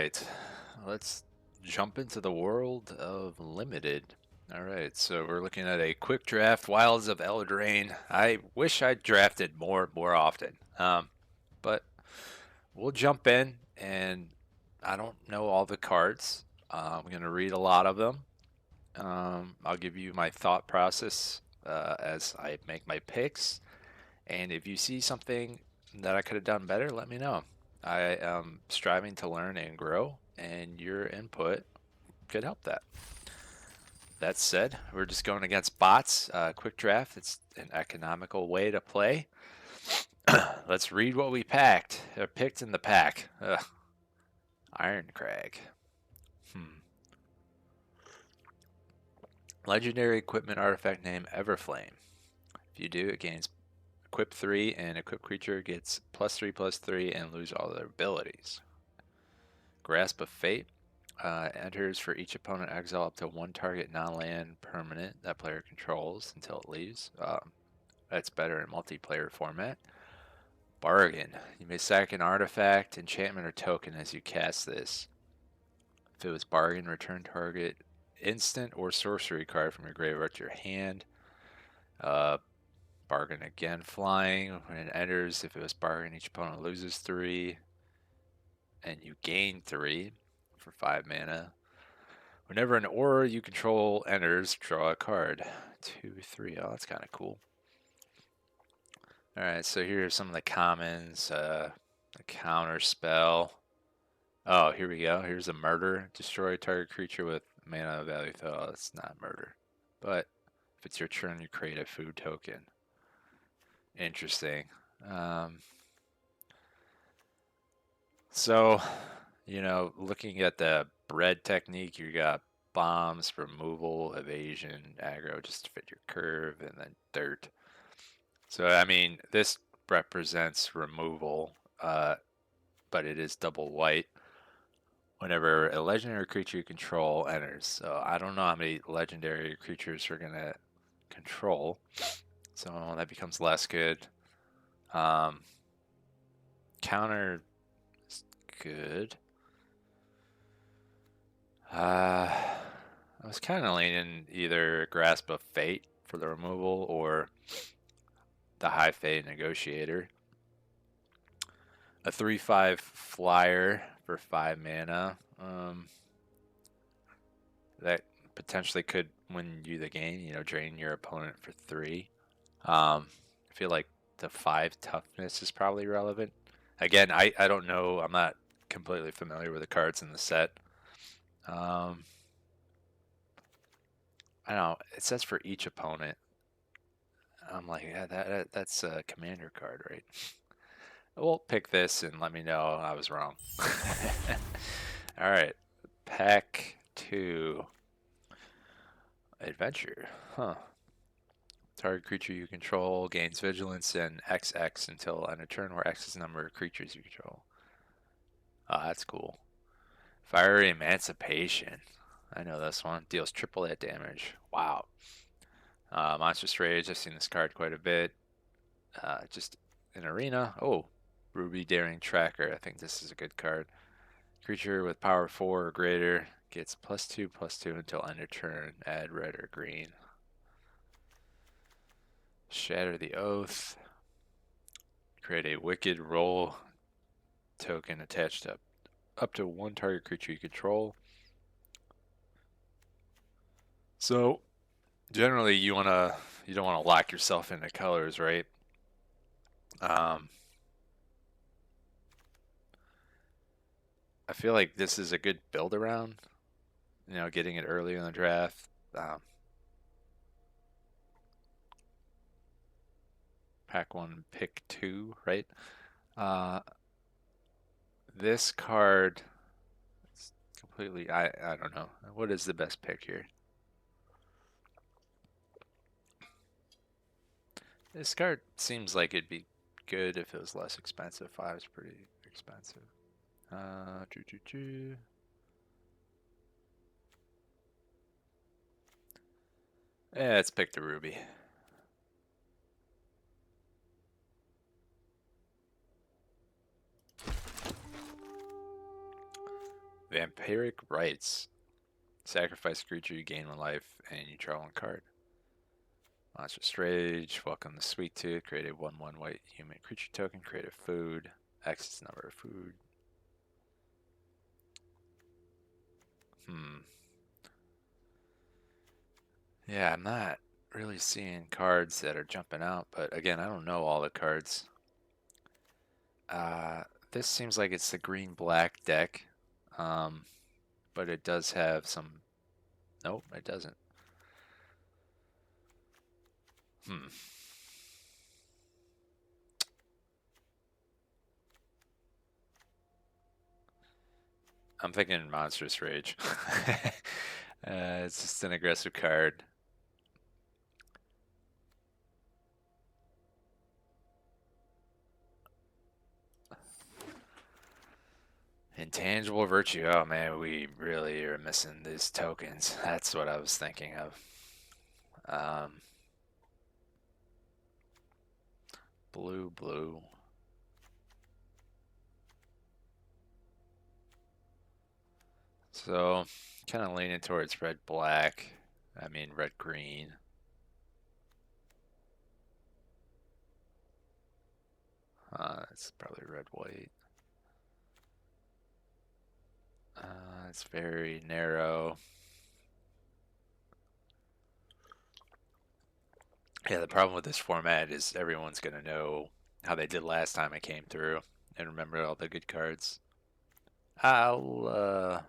right, let's jump into the world of limited. All right, so we're looking at a quick draft, Wilds of Eldraine. I wish I drafted more often, but we'll jump in, and I don't know all the cards. I'm gonna read a lot of them. I'll give you my thought process as I make my picks, and if you see something that I could have done better, let me know. I am striving to learn and grow, and your input could help that. That said, we're just going against bots. Quick draft, it's an economical way to play. Let's read what we picked in the pack. Iron Crag. Legendary equipment artifact name Everflame. If you do, it gains equip 3, and equip creature gets +3/+3 and lose all their abilities. Grasp of Fate. Enters for each opponent, exile up to one target non-land permanent that player controls until it leaves. That's better in multiplayer format. Bargain. You may sack an artifact, enchantment, or token as you cast this. If it was bargain, return target instant or sorcery card from your graveyard to your hand. Bargain again, flying. When it enters, if it was bargain, each opponent loses 3, and you gain 3 for 5 mana. Whenever an aura you control enters, draw a card. 2, 3. Oh, that's kind of cool. Alright, so here are some of the commons. The counter spell. Oh, here we go. Here's a murder. Destroy target creature with mana value. Oh, it's not murder. But if it's your turn, you create a food token. Interesting. So, looking at the bread technique, you got bombs, removal, evasion, aggro, just to fit your curve, and then dirt. So, I mean, this represents removal, but it is double white whenever a legendary creature you control enters. So, I don't know how many legendary creatures we're going to control. So, that becomes less good. Counter is good. I was kind of leaning either Grasp of Fate for the removal or the High Fate Negotiator. A 3/5 flyer for 5 mana. That potentially could win you the game, drain your opponent for 3. I feel like the 5 toughness is probably relevant. Again, I don't know. I'm not completely familiar with the cards in the set. I don't know. It says for each opponent. I'm like, yeah, that's a commander card, right? We'll pick this and let me know I was wrong. All right, pack 2. Adventure. Huh. Target creature you control gains vigilance and XX until end of turn, where X is the number of creatures you control. Oh, that's cool. Fiery Emancipation. I know this one. Deals triple hit damage. Wow. Monstrous Rage. I've seen this card quite a bit. Just in Arena. Oh, Ruby Daring Tracker. I think this is a good card. Creature with power 4 or greater gets +2/+2 until end of turn. Add red or green. Shatter the Oath. Create a Wicked Roll token attached to up to one target creature you control. So generally you don't want to lock yourself into colors, right? I feel like this is a good build around, getting it early in the draft. Pack 1, pick 2, right? This card is completely, I don't know. What is the best pick here? This card seems like it'd be good if it was less expensive. 5 is pretty expensive. Yeah, let's pick the Ruby. Vampiric Rites. Sacrifice a creature, you gain 1 life, and you draw 1 card. Monstrous Rage. Welcome to Sweet Tooth. Create a 1/1 white human creature token. Create a food. X is the number of food. Yeah, I'm not really seeing cards that are jumping out, but again, I don't know all the cards. This seems like it's the green-black deck, but it does have some... Nope, it doesn't. I'm thinking Monstrous Rage. It's just an aggressive card. Intangible Virtue. Oh man, we really are missing these tokens. That's what I was thinking of. Blue. So, kind of leaning towards red-black. I mean, red-green. It's probably red-white. It's very narrow. Yeah, the problem with this format is everyone's going to know how they did last time I came through and remember all the good cards. I'll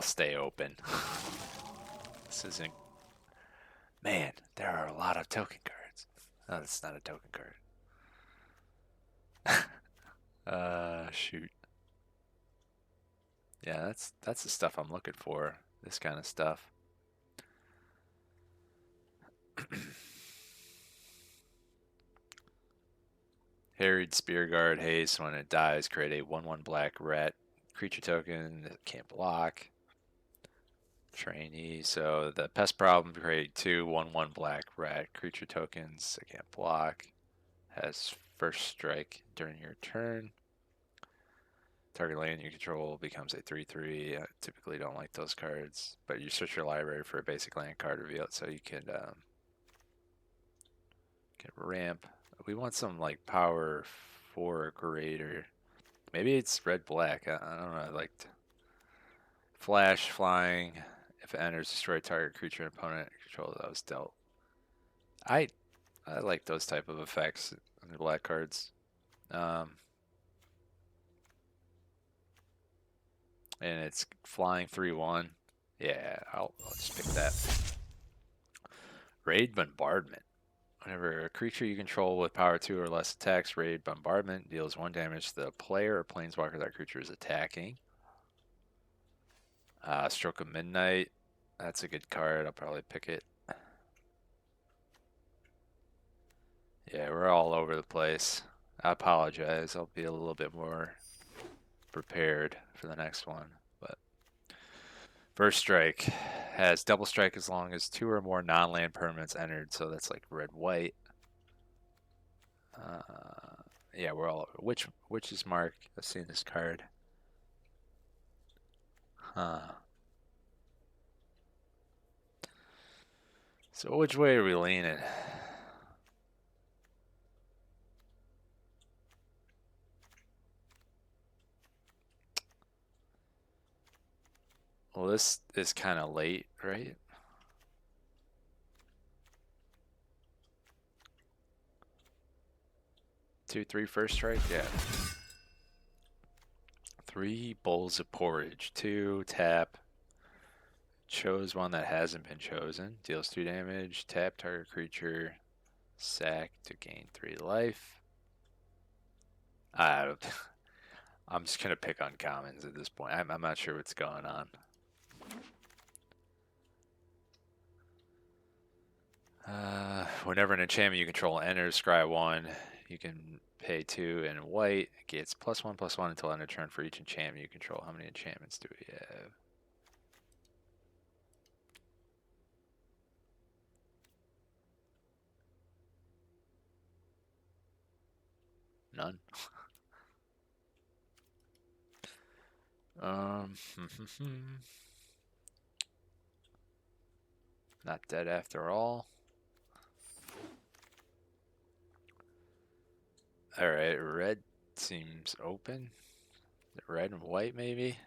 stay open. This isn't... Man, there are a lot of token cards. Oh, that's not a token card. Shoot. Yeah, that's the stuff I'm looking for. This kind of stuff. Harried Spearguard Haste. When it dies, create a 1/1 black rat creature token that can't block. Trainee. So the pest problem, create 2 1/1 black rat creature tokens that can't block. Has first strike during your turn. Target land you control becomes a 3/3. I typically don't like those cards, but you search your library for a basic land card, reveal it so you can ramp. We want some like power 4 or greater. Maybe it's red-black. I don't know. I liked flash, flying. If it enters, destroy target creature and opponent control that was dealt. I like those type of effects in the black cards. And it's flying 3/1. Yeah, I'll just pick that. Raid Bombardment. Whenever a creature you control with power 2 or less attacks, Raid Bombardment deals 1 damage to the player or planeswalker that creature is attacking. Stroke of Midnight. That's a good card. I'll probably pick it. Yeah, we're all over the place. I apologize. I'll be a little bit more prepared for the next one. But First Strike has double strike as long as 2 or more non-land permanents entered. So that's like red-white. Yeah, we're all over. Which is Mark? I've seen this card. So which way are we leaning? Well, this is kind of late, right? 2/3 first strike, yeah. 3 bowls of porridge. 2 tap. Chose one that hasn't been chosen. Deals 2 damage. Tap target creature. Sack to gain 3 life. I'm just gonna pick on commons at this point. I'm not sure what's going on. Whenever an enchantment you control enters, scry 1. You can pay 2 in white. It gets +1/+1 until end of turn for each enchantment you control. How many enchantments do we have? None. Um, Not dead after all. Alright, red seems open. Red and white, maybe?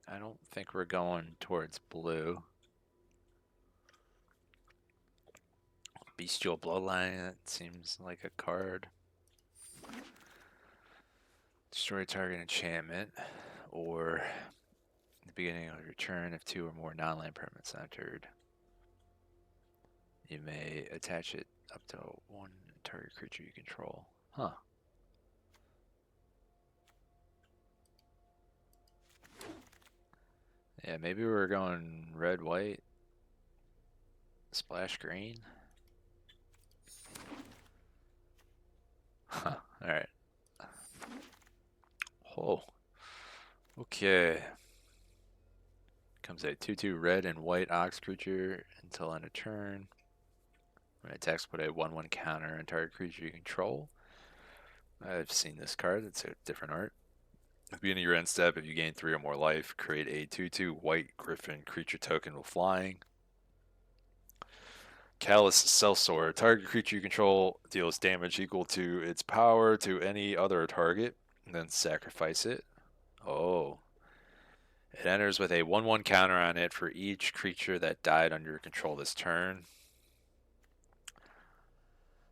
I don't think we're going towards blue. Bestial Bloodline, that seems like a card. Destroy target enchantment, or at the beginning of your turn, if 2 or more non-land permanents entered, you may attach it up to 1 target creature you control. Huh. Yeah, maybe we're going red, white, splash green. Huh. Alright. Oh. Okay. Comes a 2/2 red and white ox creature until end of turn. When it attacks, put a 1/1 counter on target creature you control. I've seen this card. It's a different art. At the beginning of your end step, if you gain 3 or more life, create a 2/2 white griffin creature token with flying. Callous Sellsword. Target creature you control deals damage equal to its power to any other target, and then sacrifice it. Oh. It enters with a 1/1 counter on it for each creature that died under your control this turn.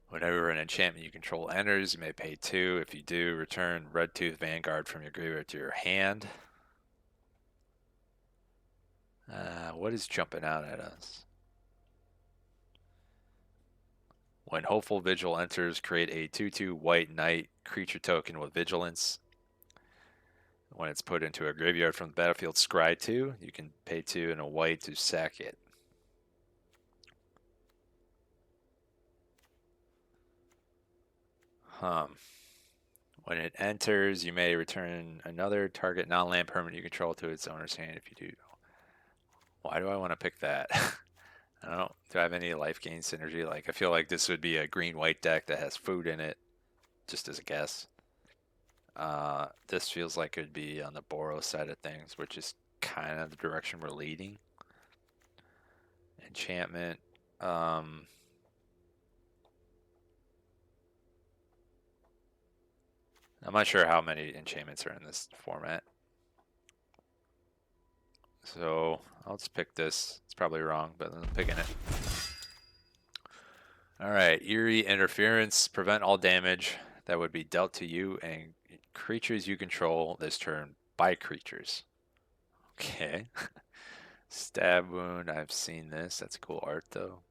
Whenever an enchantment you control enters, you may pay 2. If you do, return Red Tooth Vanguard from your graveyard to your hand. What is jumping out at us? When Hopeful Vigil enters, create a 2/2 white knight creature token with vigilance. When it's put into a graveyard from the battlefield, scry 2. You can pay 2 and a white to sack it. When it enters, you may return another target non-land permanent you control to its owner's hand if you do. Why do I want to pick that? I don't know. Do I have any life gain synergy? Like, I feel like this would be a green-white deck that has food in it, just as a guess. This feels like it would be on the Boros side of things, which is kind of the direction we're leading. Enchantment. I'm not sure how many enchantments are in this format. So I'll just pick this. It's probably wrong, but I'm picking it. Alright, Eerie Interference. Prevent all damage that would be dealt to you and creatures you control this turn by creatures. Okay. Stab Wound. I've seen this. That's cool art, though.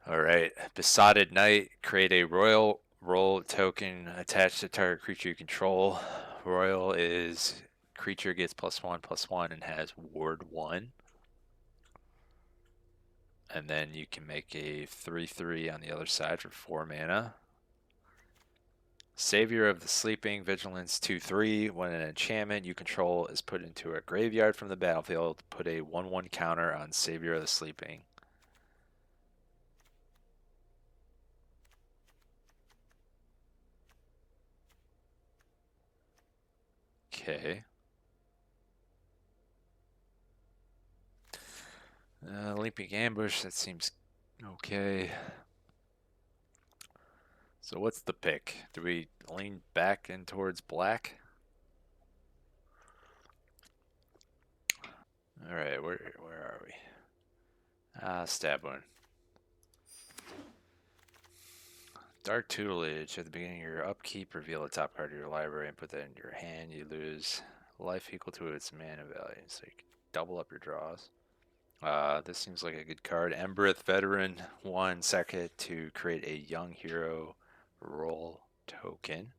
Alright. Besotted Knight. Create a Royal Roll token attached to target creature you control. Royal is creature gets +1/+1 and has Ward 1. And then you can make a 3/3 on the other side for 4 mana. Savior of the Sleeping, Vigilance 2/3. When an enchantment you control is put into a graveyard from the battlefield, put a 1/1 counter on Savior of the Sleeping. Okay. Leaping Ambush, that seems okay. So what's the pick? Do we lean back in towards black? Alright, where are we? Stab Wound. Dark Tutelage. At the beginning of your upkeep, reveal the top card of your library and put that in your hand. You lose life equal to its mana value, so you can double up your draws. This seems like a good card. Embereth Veteran, 1 second to create a young hero roll token.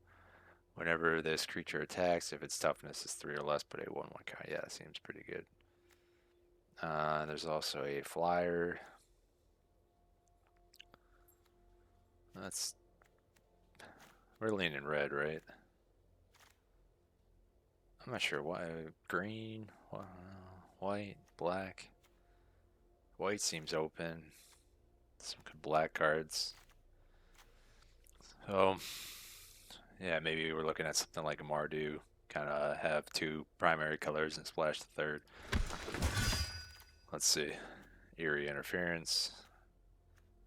Whenever this creature attacks, if its toughness is 3 or less, put a 1/1 counter. Yeah, that seems pretty good. There's also a flyer. We're leaning red, right? I'm not sure why. Green, white, black. White seems open. Some good black cards. So, yeah, maybe we're looking at something like a Mardu. Kind of have two primary colors and splash the third. Let's see. Eerie Interference.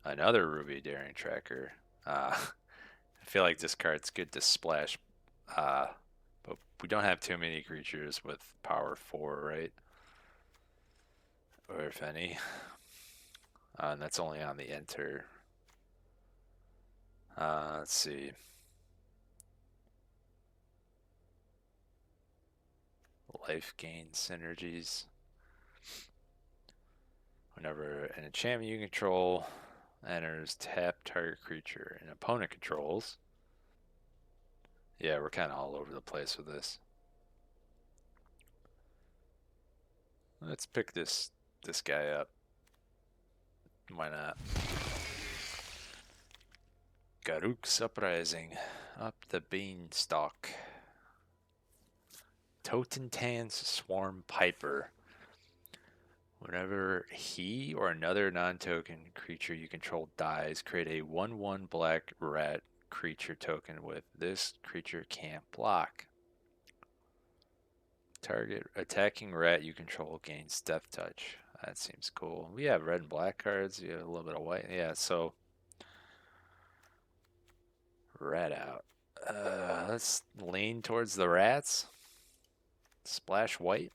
Another Ruby Daring Tracker. I feel like this card's good to splash, but we don't have too many creatures with power 4, right? Or if any. And that's only on the enter. Let's see. Life gain synergies. Whenever an enchantment you control enters, tap target creature an opponent controls. Yeah, we're kind of all over the place with this. Let's pick this guy up. Why not? Garuk's Uprising. Up the beanstalk. Totentan's Swarm Piper. Whenever he or another non-token creature you control dies, create a 1/1 black rat creature token with this creature can't block. Target attacking rat you control gains Death Touch. That seems cool. We have red and black cards. You have a little bit of white. Yeah, so rat out. Let's lean towards the rats. Splash white.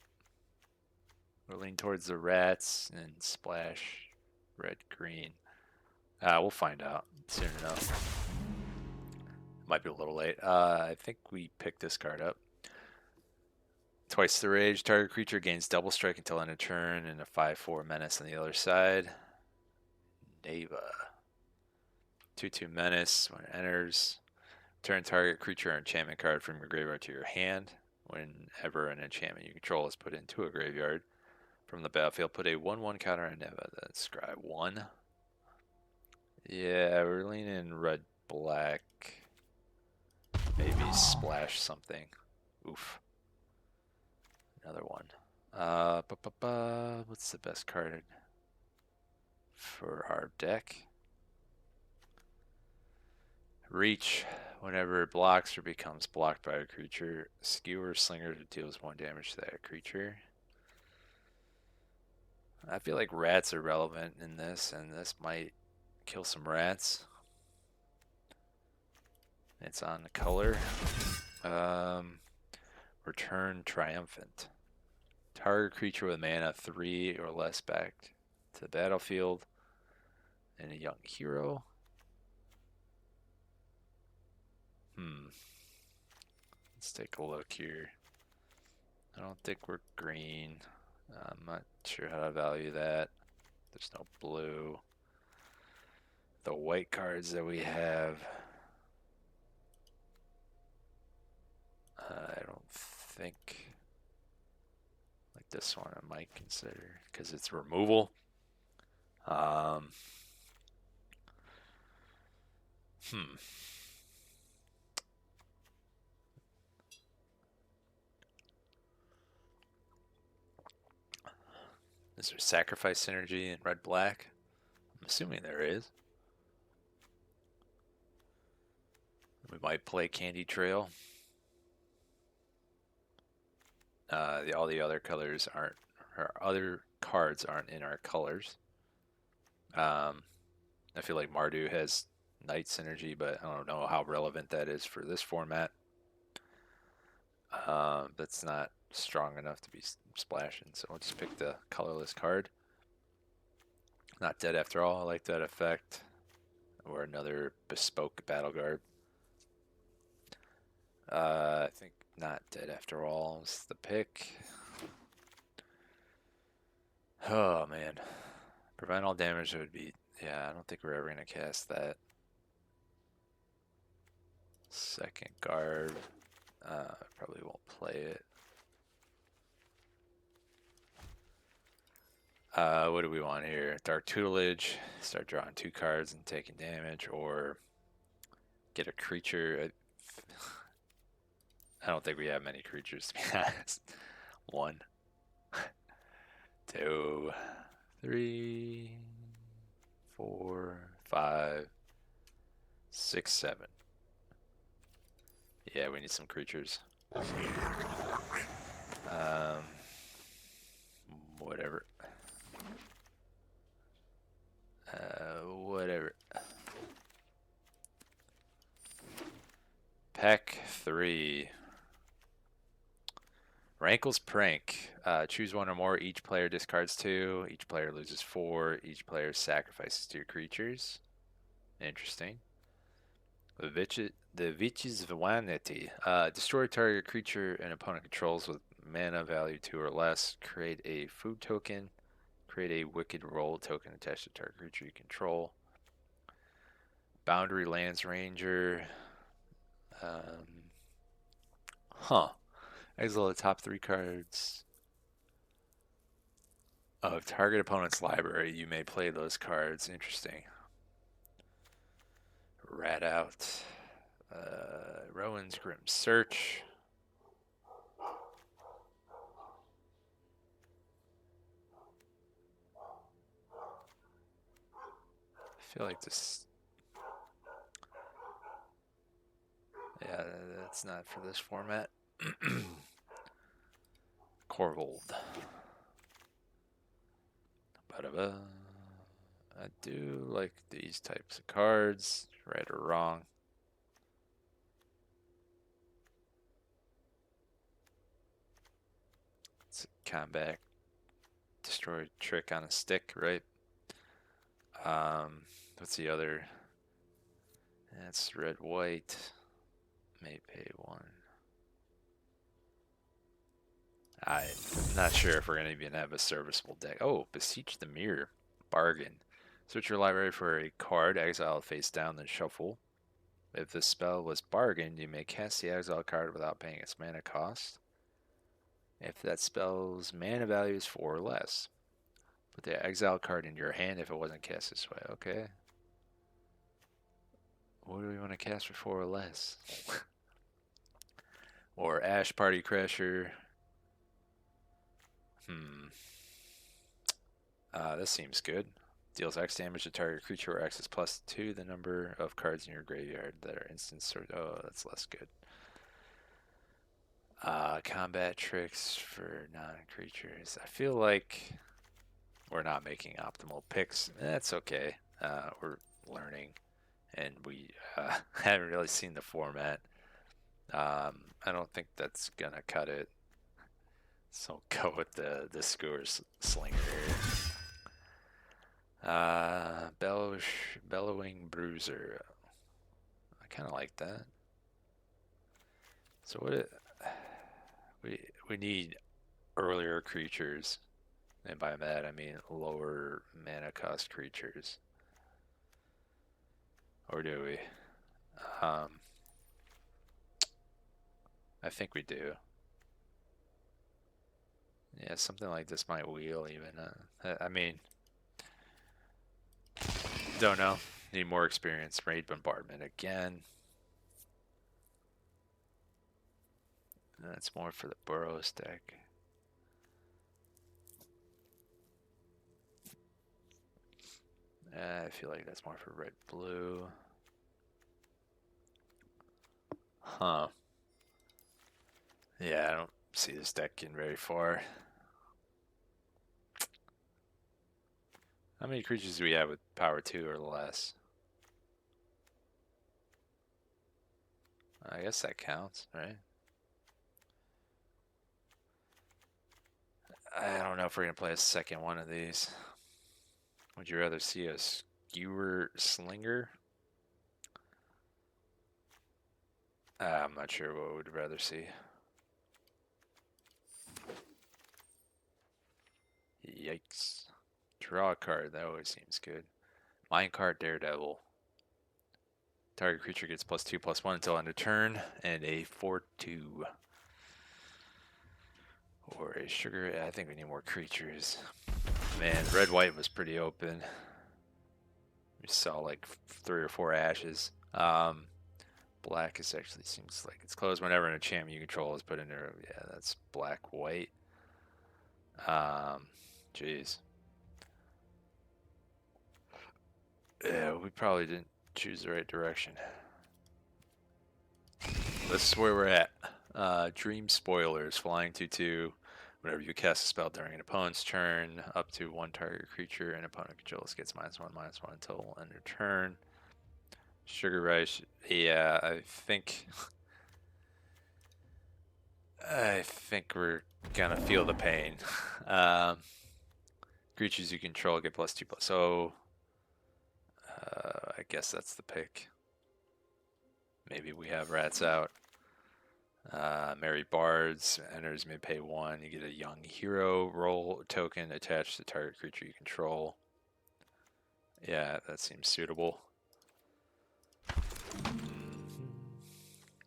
We'll lean towards the rats and splash red green. We'll find out soon enough. Might be a little late. I think we picked this card up. Twice the rage. Target creature gains double strike until end of turn and a 5/4 menace on the other side. Neva. 2/2 menace. When it enters, turn target creature or enchantment card from your graveyard to your hand. Whenever an enchantment you control is put into a graveyard from the battlefield, put a 1/1 counter on Neva. Then scry 1. Yeah, we're leaning red black. Maybe splash something. Oof. Another one. What's the best card for our deck? Reach. Whenever it blocks or becomes blocked by a creature, Skewer Slinger deals 1 damage to that creature. I feel like rats are relevant in this, and this might kill some rats. It's on the color. Return Triumphant. Target creature with mana 3 or less back to the battlefield. And a young hero. Let's take a look here. I don't think we're green. I'm not sure how to value that. There's no blue. The white cards that we have, I don't think, like this one I might consider because it's removal. Is there sacrifice synergy in red black? I'm assuming there is. We might play Candy Trail. All the other colors aren't, or other cards aren't in our colors. I feel like Mardu has Night synergy, but I don't know how relevant that is for this format. That's not strong enough to be splashing, so I'll just pick the colorless card. Not dead after all. I like that effect. Or another bespoke battle guard. I think not dead after all is the pick. Oh man, prevent all damage would be. Yeah, I don't think we're ever gonna cast that. Second guard. Probably won't play it. What do we want here? Dark Tutelage. Start drawing 2 cards and taking damage, or get a creature. I don't think we have many creatures, to be honest. 1, 2, 3, 4, 5, 6, 7. Yeah, we need some creatures. Whatever. Whatever. Pack 3. Rankle's Prank. Choose one or more. Each player discards 2. Each player loses 4. Each player sacrifices 2 creatures. Interesting. The Vich's Vanity. Destroy target creature an opponent controls with mana value 2 or less. Create a food token. Create a Wicked Roll token attached to target creature you control. Boundary Lands Ranger. Exile the top 3 cards of target opponent's library. You may play those cards. Interesting. Rat out. Rowan's Grim Search. I feel like this. Yeah, that's not for this format. Corvold. I do like these types of cards, right or wrong. It's a combat destroy trick on a stick, right? What's the other? That's red white. May pay 1. I'm not sure if we're going to even have a serviceable deck. Oh, Beseech the Mirror. Bargain. Search your library for a card, exile it face down, then shuffle. If the spell was bargained, you may cast the exile card without paying its mana cost. If that spell's mana value is 4 or less. Put the exile card in your hand if it wasn't cast this way. Okay. What do we want to cast for 4 or less? Or Ash Party Crasher. This seems good. Deals X damage to target creature where X is +2 the number of cards in your graveyard that are instants. Oh, that's less good. Combat tricks for non-creatures. I feel like we're not making optimal picks. That's okay. We're learning, and we haven't really seen the format. I don't think that's gonna cut it. So go with the Skewer Slinger here. Bellowing Bruiser. I kind of like that. So we need earlier creatures, and by that I mean lower mana cost creatures. Or do we? I think we do. Yeah, something like this might wheel even. I mean, don't know. Need more experience. Raid Bombardment again. That's more for the Burrows deck. I feel like that's more for red-blue. Huh. Yeah, I don't see this deck getting very far. How many creatures do we have with power 2 or less? I guess that counts, right? I don't know if we're going to play a second one of these. Would you rather see a Skewer Slinger? I'm not sure what we'd rather see. Yikes. Draw a card. That always seems good. Minecart Daredevil. Target creature gets +2/+1 until end of turn, and a 4/2. Or a sugar. I think we need more creatures. Man, red-white was pretty open. We saw like 3 or 4 ashes. Black is actually seems like it's closed whenever an enchantment you control is put in there. Yeah, that's black-white. Jeez. Yeah, we probably didn't choose the right direction. This is where we're at. Dream Spoilers, flying 2/2. Whenever you cast a spell during an opponent's turn, up to one target creature an opponent controls gets -1/-1 until end of turn. Sugar Rush, yeah, I think we're gonna feel the pain. Creatures you control get +2/+. So I guess that's the pick. Maybe we have Rats Out. Merry Bards enters may pay 1. You get a young hero roll token attached to target creature you control. Yeah, that seems suitable.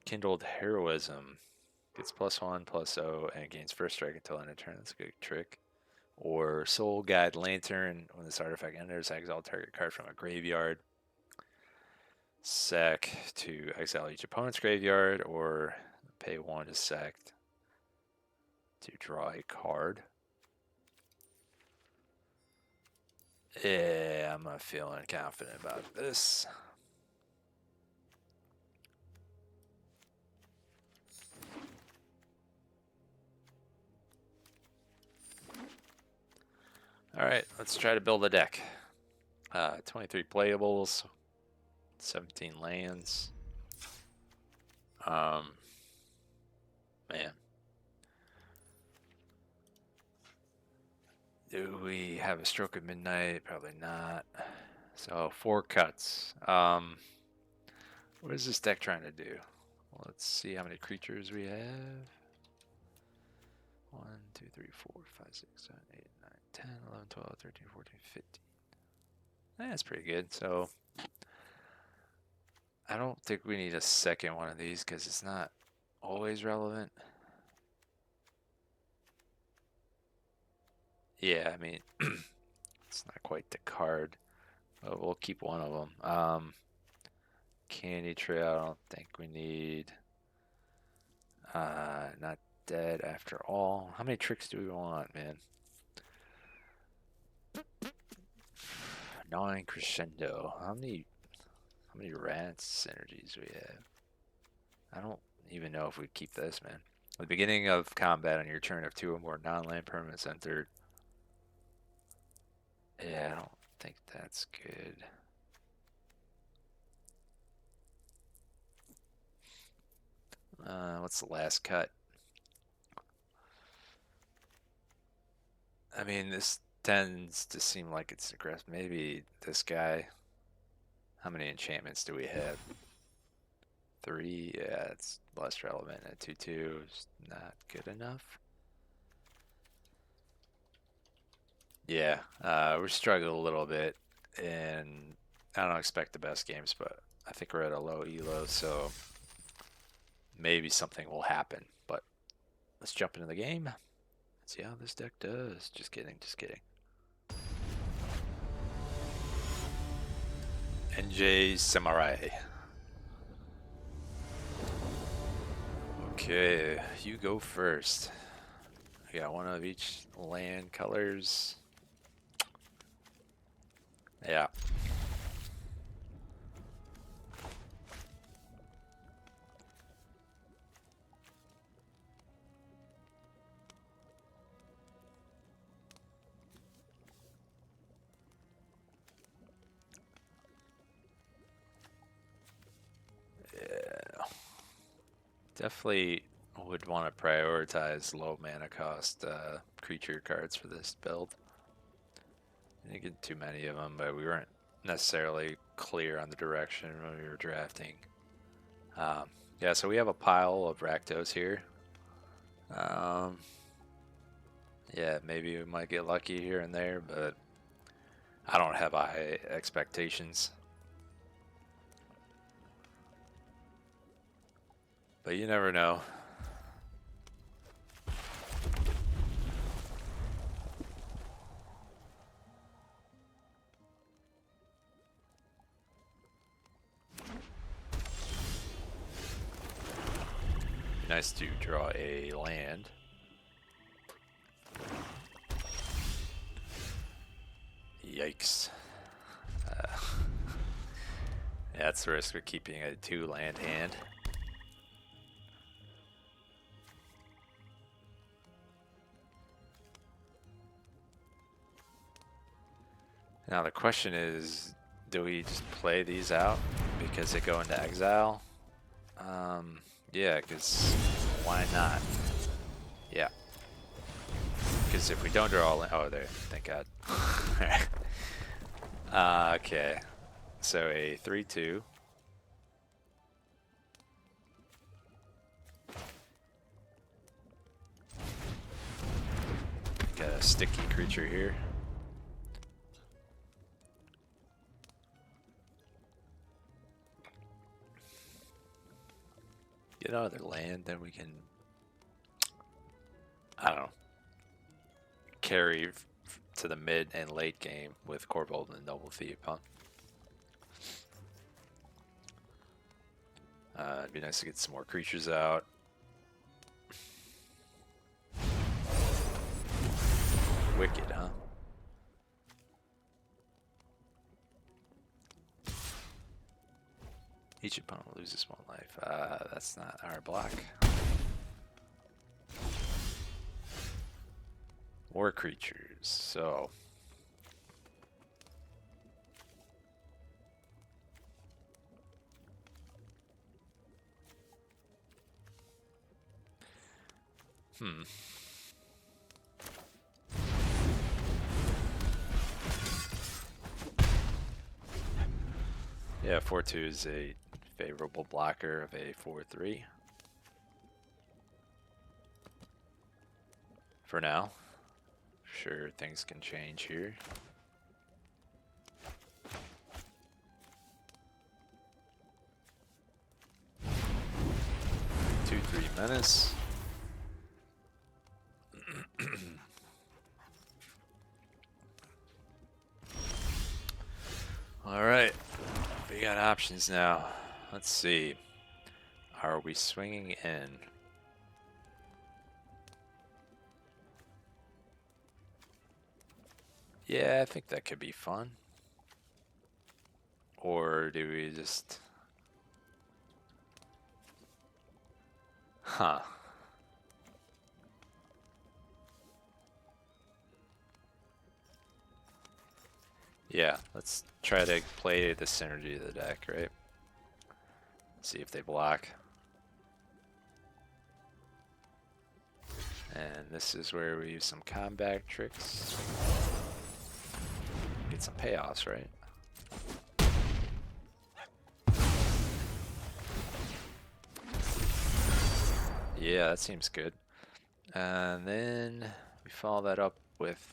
Kindled Heroism gets +1/+0 and gains first strike until end of turn. That's a good trick. Or Soul Guide Lantern. When this artifact enters, exile target card from a graveyard. Sack to exile each opponent's graveyard, or pay 1 to sack to draw a card. Yeah, I'm not feeling confident about this. Alright, let's try to build a deck. 23 playables, 17 lands. Man. Do we have a Stroke of Midnight? Probably not. So 4 cuts. What is this deck trying to do? Well, let's see how many creatures we have. 1, 2, 3, 4, 5, 6, 7, 8, 9, 10, 11, 12, 13, 14, 15. That's pretty good. So I don't think we need a second one of these because it's not always relevant. Yeah, I mean, it's not quite the card, but we'll keep one of them. Candy Trail, I don't think we need. Not dead after all. How many tricks do we want, man? 9 Crescendo. How many rats synergies we have? I don't even know if we keep this, man. At the beginning of combat on your turn, if 2 or more non-land permanents entered. Yeah, I don't think that's good. What's the last cut? I mean, this tends to seem like it's aggressive. Maybe this guy. How many enchantments do we have? 3. Yeah, it's less relevant. A 2/2 is not good enough. Yeah, we're struggling a little bit, and I don't expect the best games, but I think we're at a low elo, so maybe something will happen. But let's jump into the game. See how this deck does. Just kidding, just kidding. NJ Samurai. Okay, you go first. I got one of each land colors. Yeah. Definitely would want to prioritize low mana cost creature cards for this build. I didn't get too many of them, but we weren't necessarily clear on the direction when we were drafting. Yeah, so we have a pile of rakdos here. Yeah, maybe we might get lucky here and there, but I don't have high expectations. But you never know. Nice to draw a land. Yikes. that's the risk of keeping a 2-land hand. Now the question is, do we just play these out because they go into exile? Yeah, because why not? Yeah. Because if we don't draw all in, oh, there, thank God. Okay, so a 3/2. Got a sticky creature here. Get another land, then we can, I don't know, carry to the mid and late game with Corvold and Noble Thief, huh? It'd be nice to get some more creatures out. Wicked, huh? Each opponent loses 1 life. That's not our block. More creatures, so... Yeah, 4/2 is a favorable blocker of a 4/3. For now. Sure, things can change here. Two, 3 menace. Alright, we got options now. Let's see. Are we swinging in? Yeah, I think that could be fun. Or do we just... Huh. Yeah, let's try to play the synergy of the deck, right? See if they block. And this is where we use some combat tricks. Get some payoffs, right? Yeah, that seems good. And then we follow that up with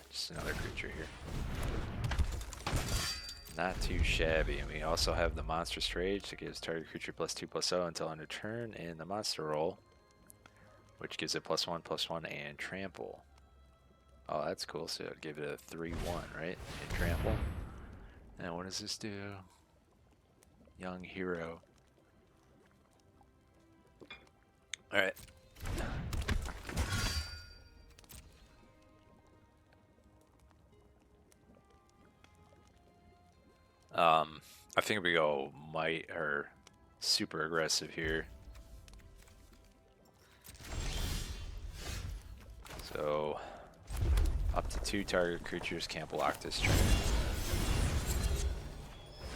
just another creature here. Not too shabby. And we also have the Monstrous Rage that gives target creature +2/+0 until end of turn in the monster roll, which gives it +1/+1 and trample. Oh, that's cool. So it'll give it a 3/1, right? And trample. And what does this do? Young hero. Alright. I think we go might or super aggressive here. So up to 2 target creatures can't block this turn.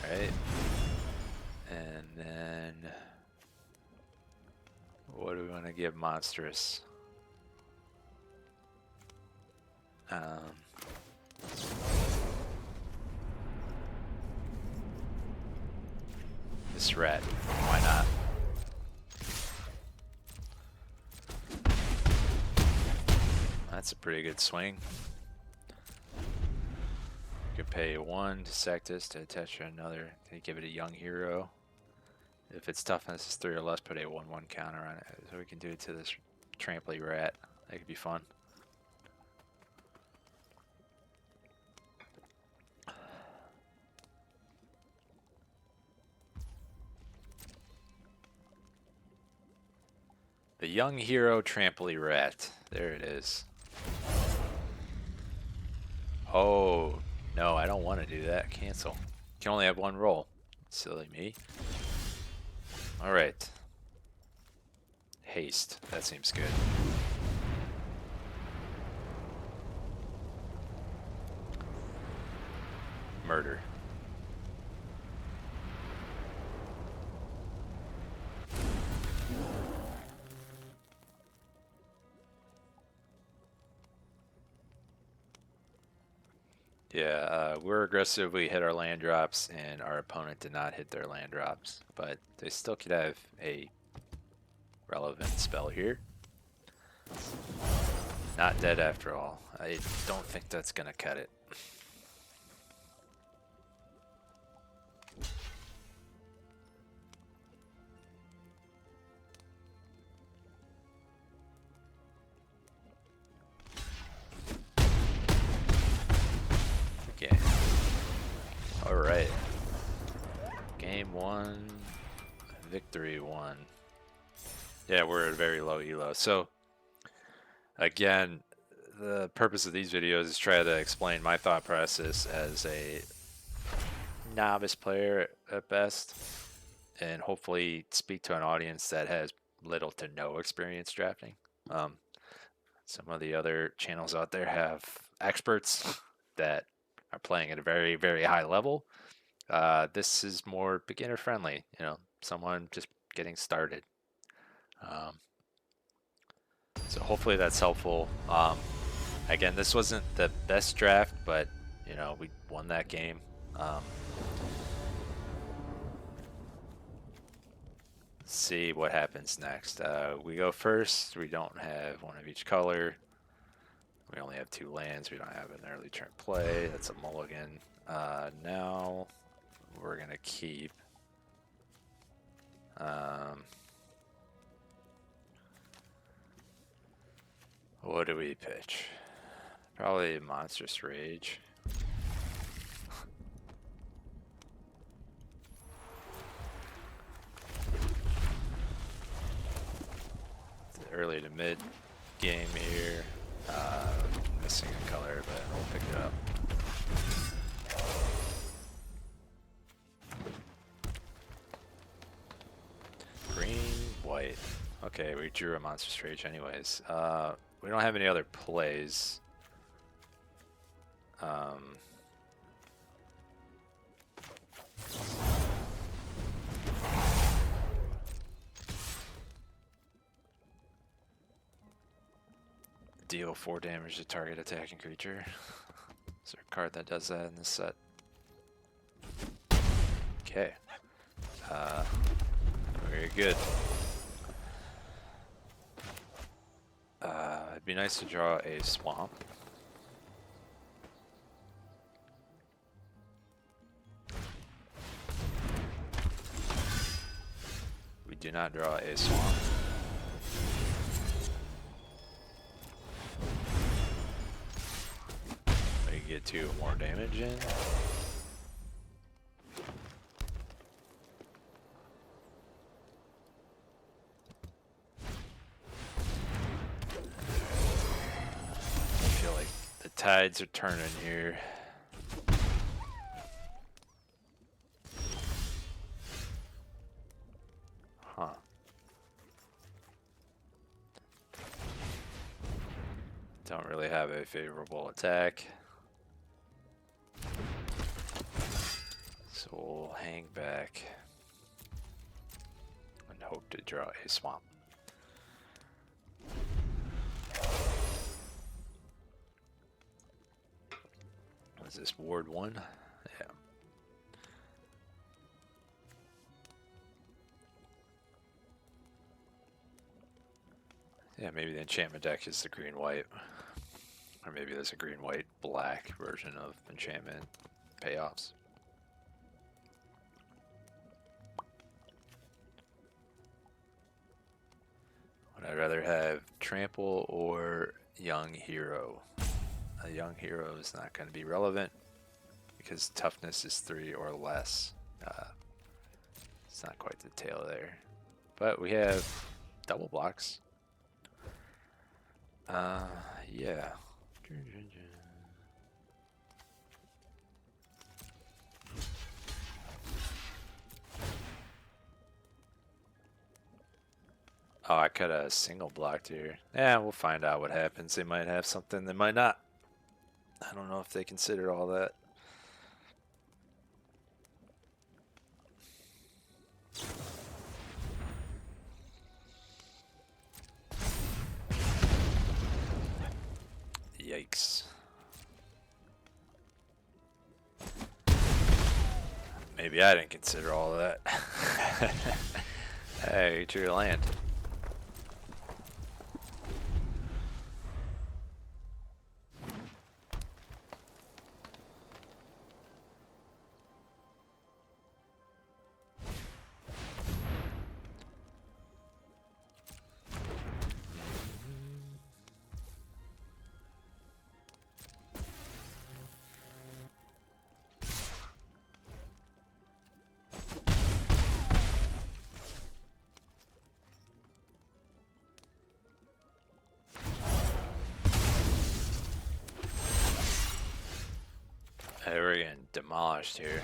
Alright. And then what do we want to give monstrous? This red, why not? That's a pretty good swing. You could pay 1 to sack this to attach to another to give it a young hero. If its toughness is 3 or less, put a 1/1 counter on it. So we can do it to this tramply rat. That could be fun. The young hero tramply rat. There it is. Oh, no, I don't want to do that. Cancel. You can only have 1 roll. Silly me. Alright. Haste. That seems good. Murder. Yeah, we're aggressive. We hit our land drops, and our opponent did not hit their land drops, but they still could have a relevant spell here. Not dead after all. I don't think that's gonna cut it. Okay. Alright. Game 1, victory 1. Yeah, we're at a very low elo. So, again, the purpose of these videos is try to explain my thought process as a novice player at best, and hopefully speak to an audience that has little to no experience drafting. Some of the other channels out there have experts that are playing at a very, very high level. This is more beginner friendly, you know, someone just getting started. So hopefully that's helpful. Again, this wasn't the best draft, but you know, we won that game. See what happens next. We go first. We don't have one of each color. We only have 2 lands. We don't have an early turn play. That's a mulligan. Now we're gonna keep. What do we pitch? Probably Monstrous Rage. Early to mid game here. Missing a color, but we'll pick it up. Green, white. Okay, we drew a Monstrous Rage anyways. We don't have any other plays. Deal 4 damage to target attacking creature. Is there a card that does that in this set? Okay. Very good. It'd be nice to draw a swamp. We do not draw a swamp. We get 2 more damage in. I feel like the tides are turning here. Huh. Don't really have a favorable attack. So we'll hang back and hope to draw a swamp. Was this Ward 1? Yeah. Yeah, maybe the enchantment deck is the green-white. Or maybe there's a green-white-black version of enchantment payoffs. Would I rather have Trample or Young Hero? A Young Hero is not going to be relevant because toughness is 3 or less. It's not quite the tail there. But we have double blocks. Yeah. Oh, I could have single blocked here. Yeah, we'll find out what happens. They might have something, they might not. I don't know if they consider all that. Yikes. Maybe I didn't consider all of that. Hey, to your land. Hey, we're getting demolished here.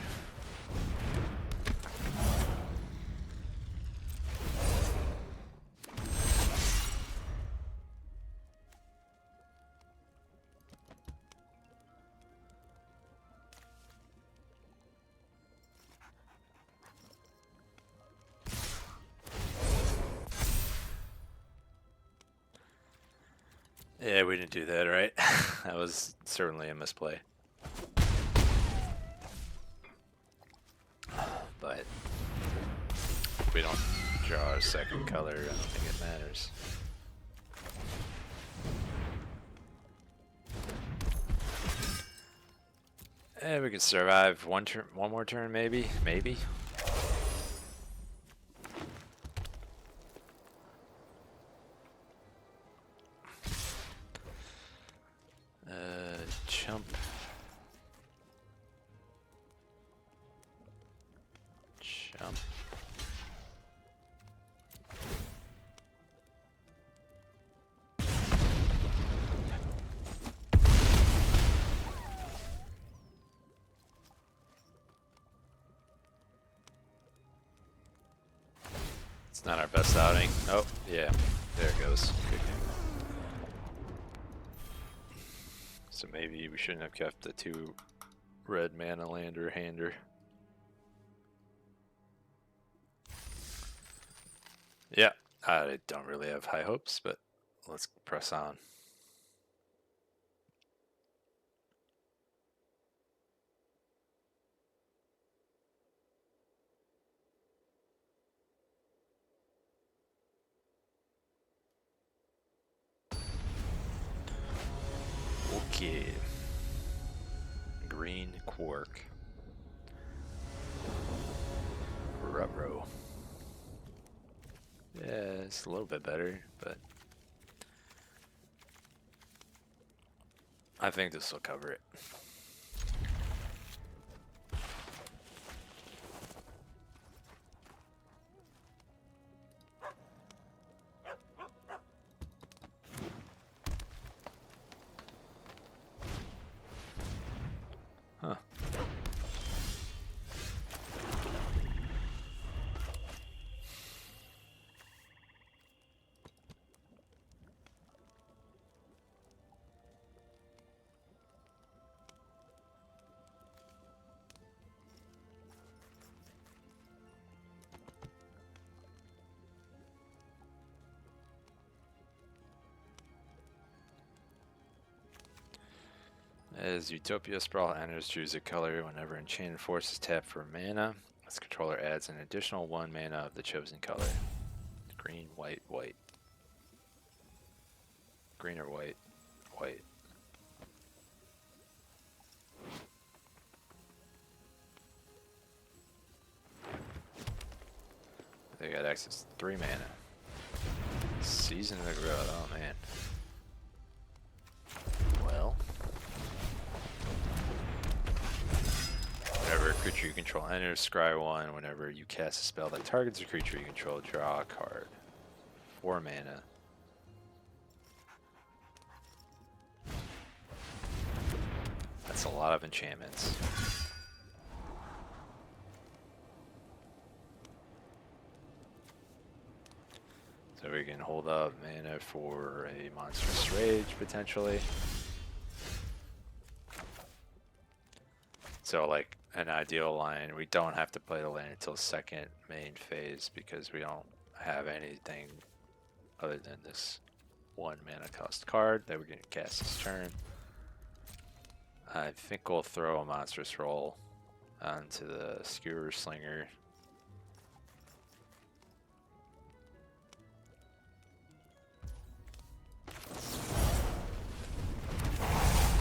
Yeah, we didn't do that, right? That was certainly a misplay. But if we don't draw a second color, I don't think it matters. And we can survive one more turn, maybe. Jump. It's not our best outing. Oh, yeah. There it goes. Good game. So maybe we shouldn't have kept the 2 red mana lander hander. Yeah, I don't really have high hopes, but let's press on. Okay. Green Quark. Ruh-roh. Yeah, it's a little bit better, but I think this will cover it. Huh. As Utopia Sprawl enters, choose a color. Whenever Enchanted Force is tapped for mana, its controller adds an additional 1 mana of the chosen color. Green, white, white. Green or white? White. They got access to 3 mana. Season of the Growth, oh man. Well. Whenever a creature you control enters, scry 1. Whenever you cast a spell that targets a creature you control, draw a card. 4 mana. That's a lot of enchantments. So we can hold up mana for a monstrous rage potentially. So like an ideal line, we don't have to play the land until second main phase because we don't have anything other than this 1 mana cost card that we're going to cast this turn. I think we'll throw a monstrous roll onto the Skewer Slinger.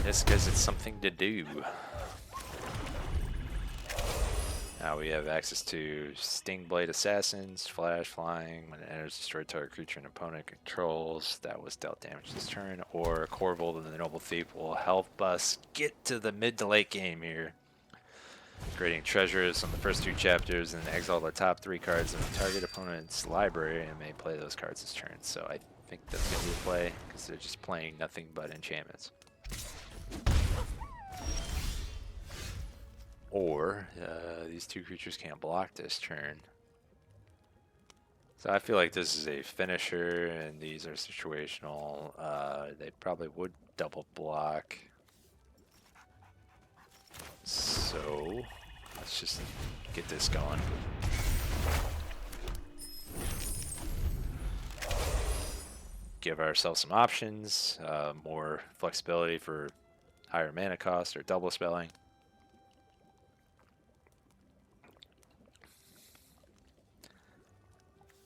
Just because it's something to do. Now we have access to Stingblade Assassins, Flash, Flying. When it enters, destroy target creature an opponent controls that was dealt damage this turn. Or Corvold the Noble Thief will help us get to the mid to late game here. Creating treasures on the first 2 chapters and exile the top 3 cards in the target opponent's library and may play those cards this turn. So I think that's going to be a play because they're just playing nothing but enchantments. Or these 2 creatures can't block this turn. So I feel like this is a finisher and these are situational. They probably would double block. So let's just get this going. Give ourselves some options, more flexibility for higher mana cost or double spelling.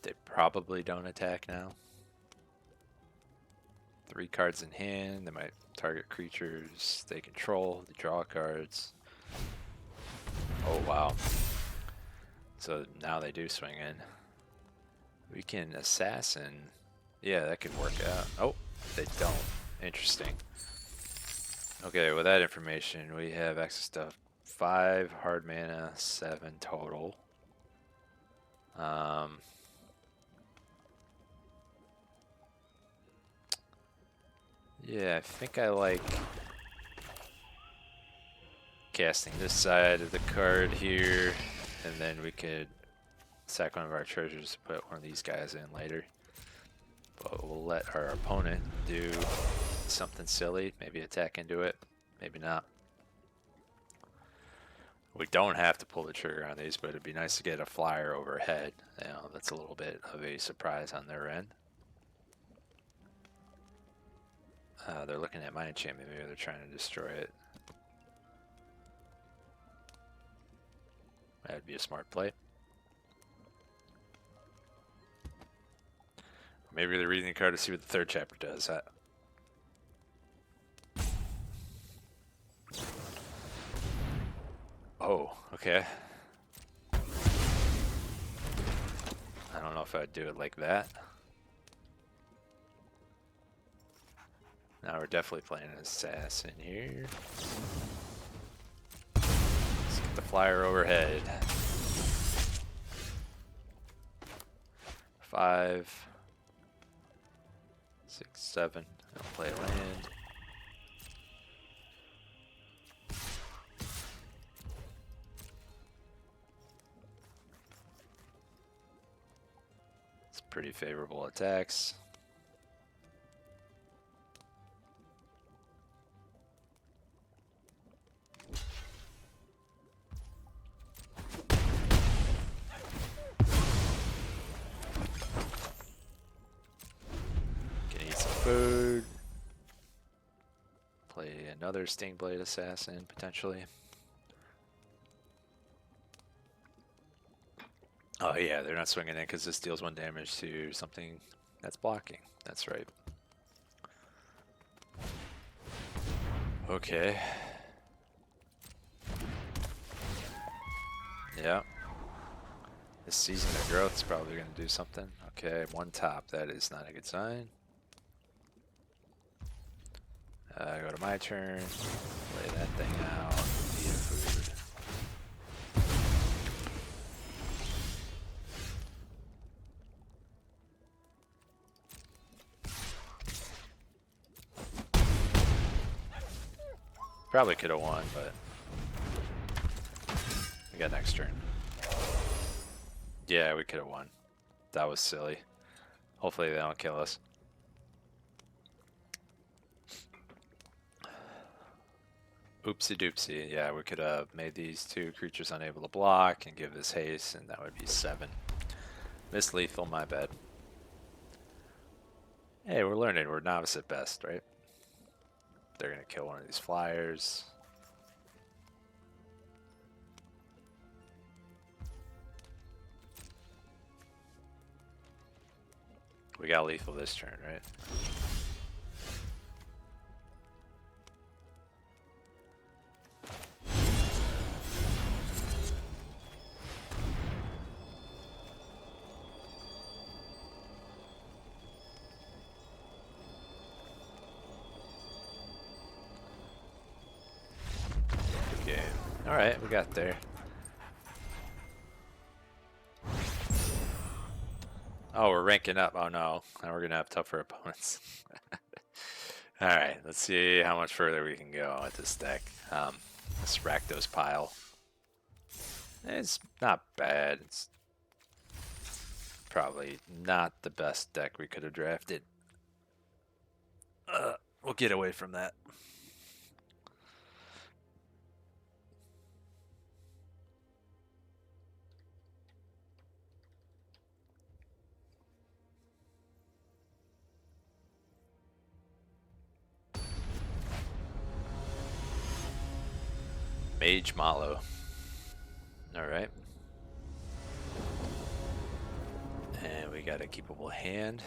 They probably don't attack now. 3 cards in hand. They might target creatures they control. They draw cards. Oh, wow. So now they do swing in. We can assassin. Yeah, that could work out. Oh, they don't. Interesting. Okay, with that information, we have access to 5 hard mana, 7 total. Yeah, I think I like casting this side of the card here, and then we could sack one of our treasures to put one of these guys in later. But we'll let our opponent do something silly, maybe attack into it, maybe not. We don't have to pull the trigger on these, but it'd be nice to get a flyer overhead. You know, that's a little bit of a surprise on their end. They're looking at my enchantment, maybe they're trying to destroy it. That'd be a smart play. Maybe they're reading the card to see what the 3rd chapter does. Oh, okay. I don't know if I'd do it like that. Now we're definitely playing an assassin here. Let's get the flyer overhead. 5, 6, 7. I'll play a land. It's pretty favorable attacks. Food. Play another Stingblade Assassin, potentially. Oh yeah, they're not swinging in because this deals 1 damage to something that's blocking. That's right. Okay. Yeah. This season of growth is probably going to do something. Okay, 1 top. That is not a good sign. Go to my turn, lay that thing out, eat a food. Probably could have won, but we got next turn. Yeah, we could have won. That was silly. Hopefully they don't kill us. Oopsie doopsie. Yeah, we could have made these 2 creatures unable to block and give this haste, and that would be 7. Miss lethal, my bad. Hey, we're learning. We're novice at best, right? They're going to kill one of these flyers. We got lethal this turn, right? Good game. Alright, we got there. Oh, we're ranking up. Oh no. Now we're going to have tougher opponents. Alright, let's see how much further we can go with this deck. This rakdos pile. It's not bad. It's probably not the best deck we could have drafted. We'll get away from that. Mage Malo. Alright. And we got a keepable hand.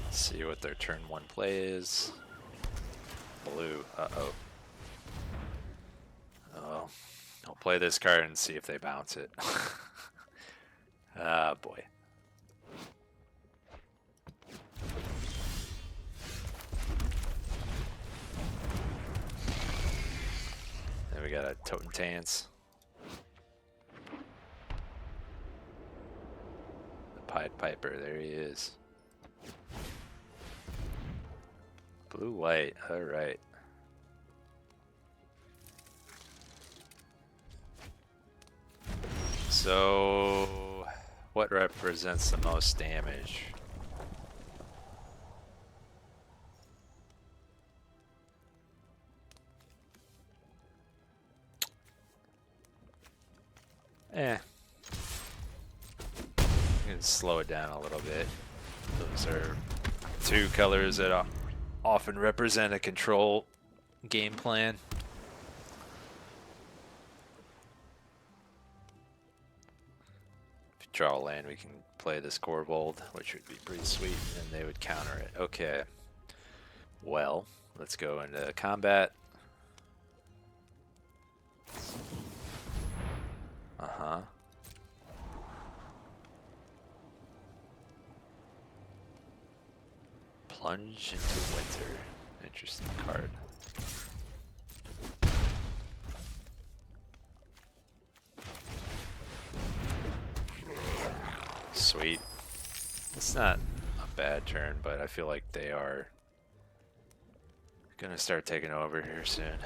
Let's see what their turn 1 play is. Blue. Uh-oh. Oh. I'll play this card and see if they bounce it. Ah, boy. Then we got a Totem Tance. The Pied Piper, there he is. Blue-white, alright. So, what represents the most damage? I'm gonna slow it down a little bit. Those are 2 colors that often represent a control game plan. If you draw a land, we can play this Corvold, which would be pretty sweet, and they would counter it. Okay. Well, let's go into combat. Uh-huh. Plunge into Winter. Interesting card. Sweet. It's not a bad turn, but I feel like they are gonna start taking over here soon.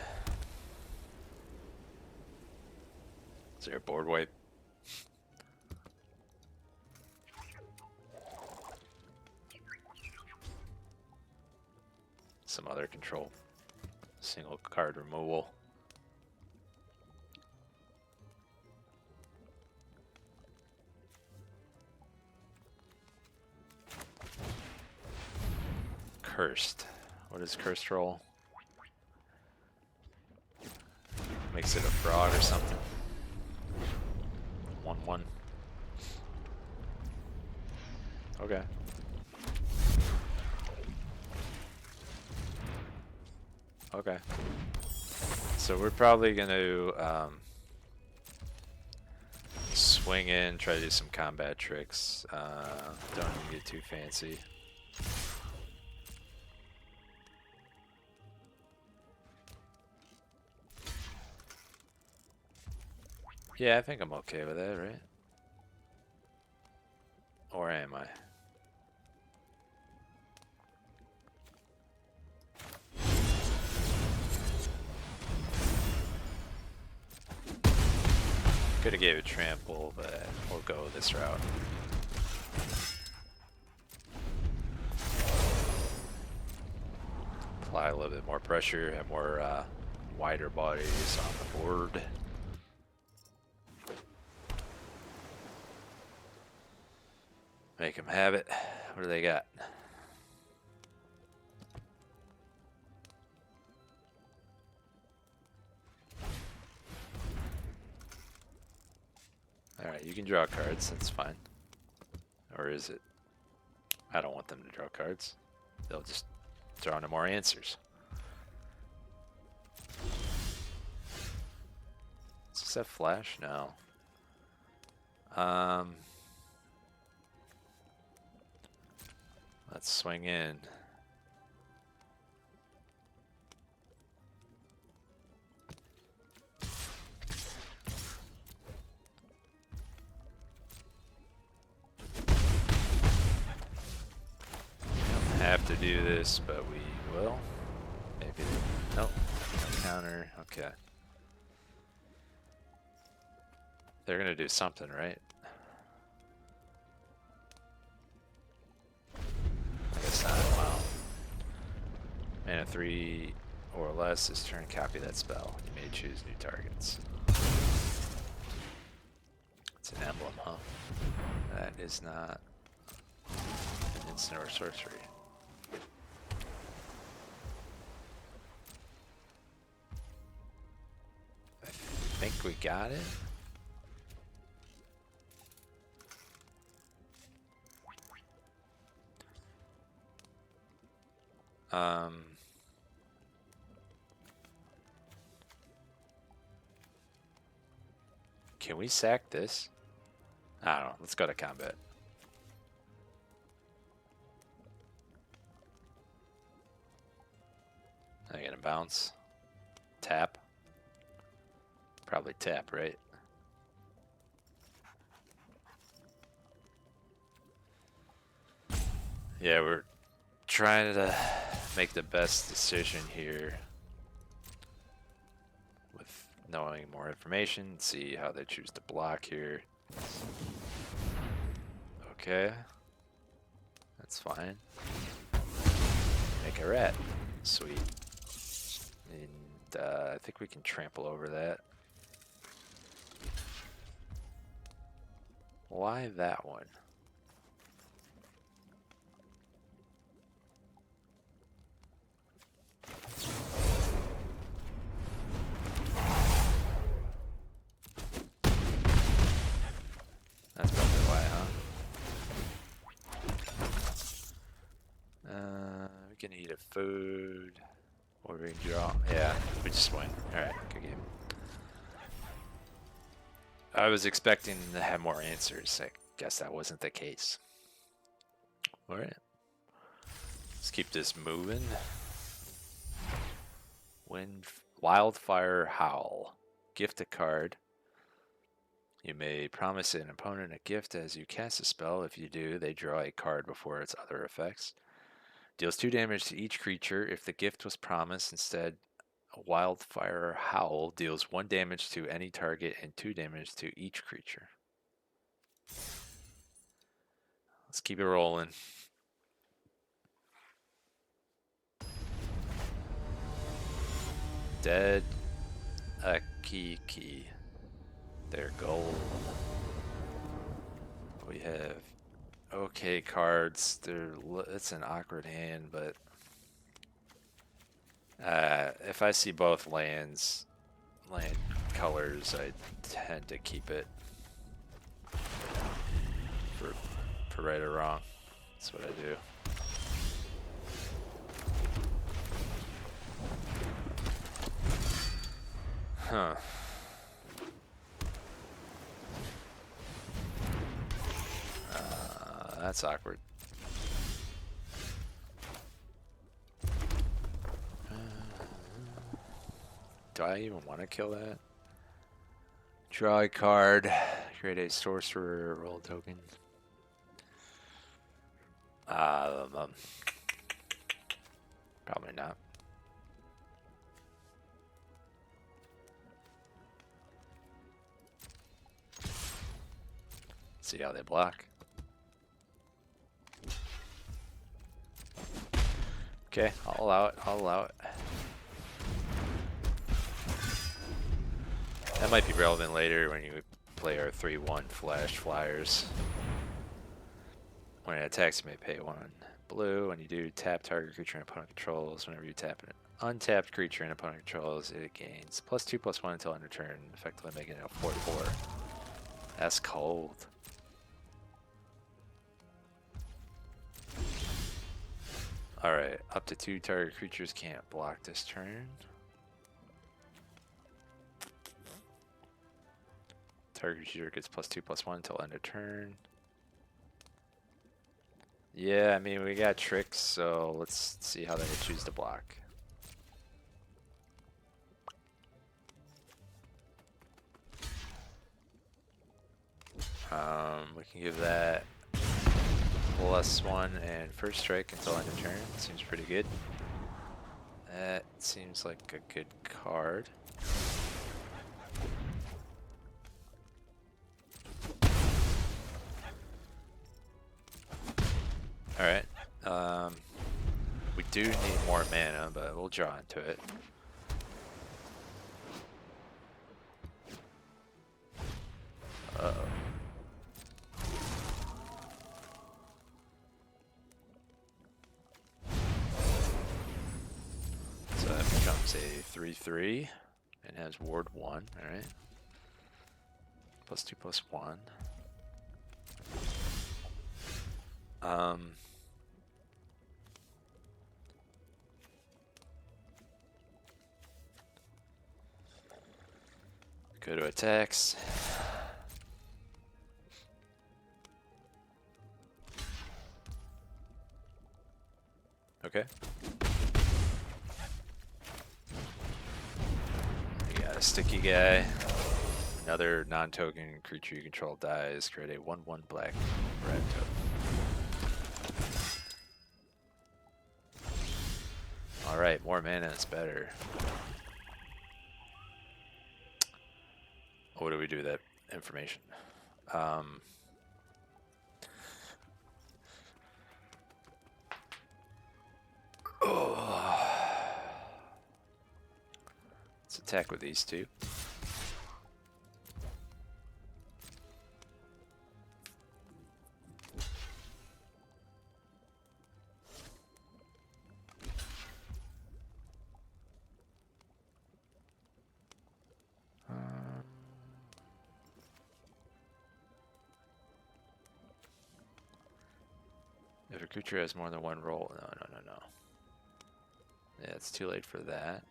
Is there a board wipe? Some other control. Single card removal. Cursed. What is cursed roll? Makes it a fraud or something. 1/1. Okay. Okay. So we're probably going to swing in, try to do some combat tricks. Don't even get too fancy. Yeah, I think I'm okay with that, right? Or am I? Could have gave it trample, but we'll go this route. Apply a little bit more pressure, have more wider bodies on the board. Make them have it. What do they got? Alright, you can draw cards, that's fine. Or is it? I don't want them to draw cards. They'll just draw no more answers. Does this have flash? No. Let's swing in. Have to do this, but we will. Maybe. Nope. No counter. Okay. They're gonna do something, right? I guess not. Wow. Mana 3 or less is turn copy that spell. You may choose new targets. It's an emblem, huh? That is not an instant or sorcery. I think we got it. Can we sack this? I don't know. Let's go to combat. I'm gonna bounce. Tap. Probably tap, right? Yeah, we're trying to make the best decision here with knowing more information, see how they choose to block here. Okay, that's fine. Make a rat. Sweet. And I think we can trample over that. Why that one? That's probably why, huh? We can eat a food. Or we can draw. Yeah, we just win. Alright, good game. I was expecting to have more answers. I guess that wasn't the case. Alright. Let's keep this moving. Wildfire Howl. Gift a card. You may promise an opponent a gift as you cast a spell. If you do, they draw a card before its other effects. Deals 2 damage to each creature. If the gift was promised, instead, a Wildfire Howl deals 1 damage to any target and 2 damage to each creature. Let's keep it rolling. Dead Akiki. Their gold. We have okay cards. It's an awkward hand, but if I see both land colors, I tend to keep it for right or wrong. That's what I do. Huh. That's awkward. Do I even want to kill that? Draw a card. Create a sorcerer. Roll a token. Probably not. See how they block. Okay, I'll allow it. I'll allow it. That might be relevant later when you play our 3/1 flash flyers. When it attacks, you may pay 1 blue. When you do, tap target creature and opponent controls. Whenever you tap an untapped creature and opponent controls, it gains +2/+1 until end of turn, effectively making it a 4/4. That's cold. Alright, up to 2 target creatures can't block this turn. Target creature gets +2/+1 until end of turn. Yeah, I mean, we got tricks, so let's see how they choose to block. We can give that +1 and first strike until end of turn. Seems pretty good. That seems like a good card. Alright. We do need more mana, but we'll draw into it. Uh-oh. So that becomes a 3/3 and has ward 1, alright. +2/+1. Go to attacks. Okay. You got a sticky guy. Another non-token creature you control dies. Create a 1/1 black rakdos. Alright, more mana is better. What do we do with that information? Let's attack with these two. If a creature has more than 1 roll, no. Yeah, it's too late for that.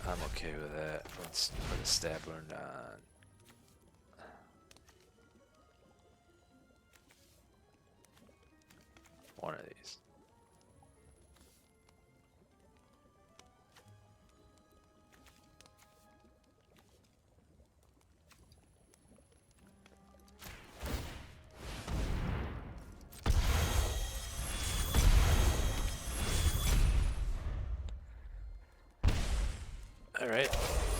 I'm okay with that. Let's put a stab wound on. One of these. Alright,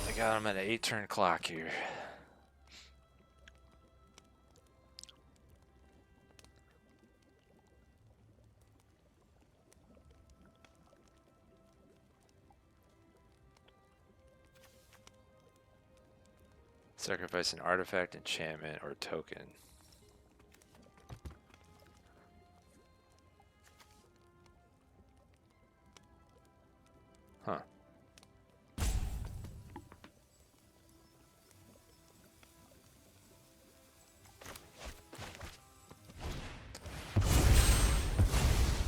I got him at an 8-turn clock here. Sacrifice an artifact, enchantment, or token. Huh.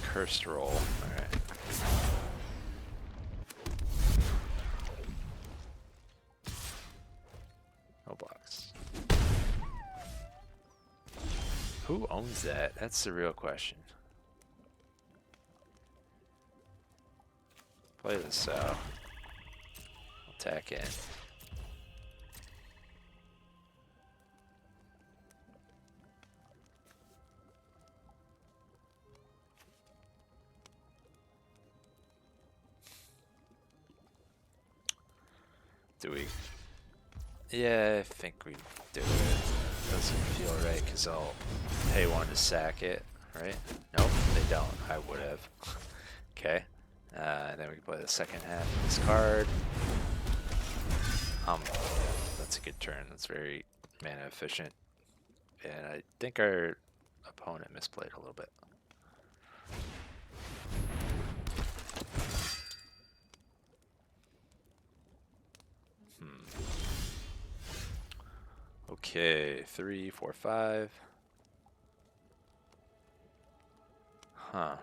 Cursed roll. Alright. No blocks. Who owns that? That's the real question. Play this out. Attack in. Do we? Yeah, I think we do it. Doesn't feel right because I'll pay one to sack it, right? Nope, they don't. I would have. Okay. And then we can play the second half of this card. That's a good turn. That's very mana efficient. And I think our opponent misplayed a little bit. Okay, 3, 4, 5. Huh.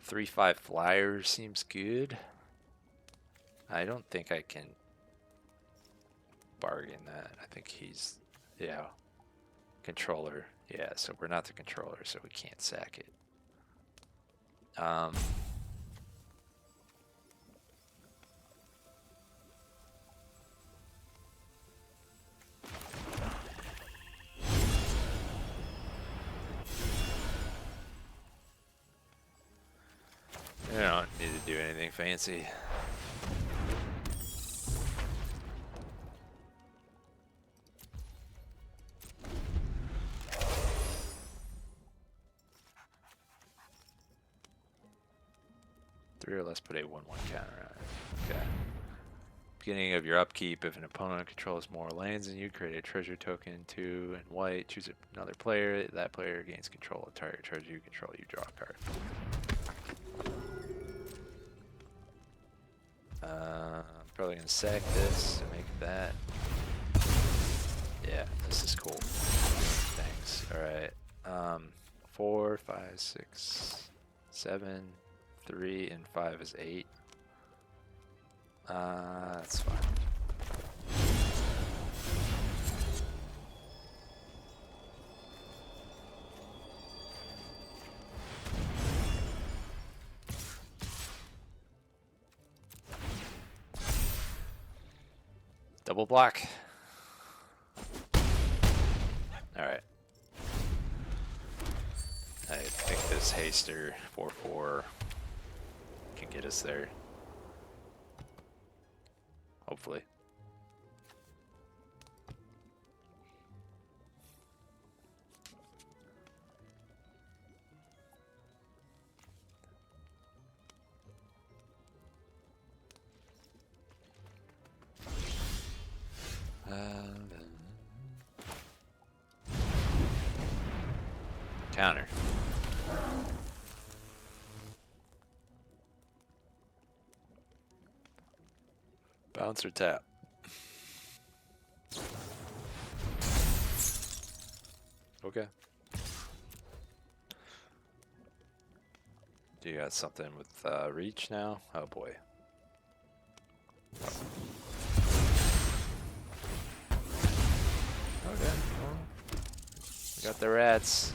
3/5 flyer seems good. I don't think I can bargain that. I think he's, yeah, controller. Yeah, so we're not the controller, so we can't sack it. I don't need to do anything fancy. Three or less put a 1/1 counter on it. Okay. Beginning of your upkeep, if an opponent controls more lands than you, create a treasure token 2 in white, choose another player. That player gains control of target treasure you control, you draw a card. I'm probably gonna sack this to make that. Yeah, this is cool. Thanks. Alright. 4, 5, 6, 7, 3, and 5 is 8. That's fine. Double block. Alright. I think this haster 4/4 can get us there. Hopefully. Counter. Bounce or tap. Okay. Do you got something with reach now? Oh boy. Okay. Well, we got the rats.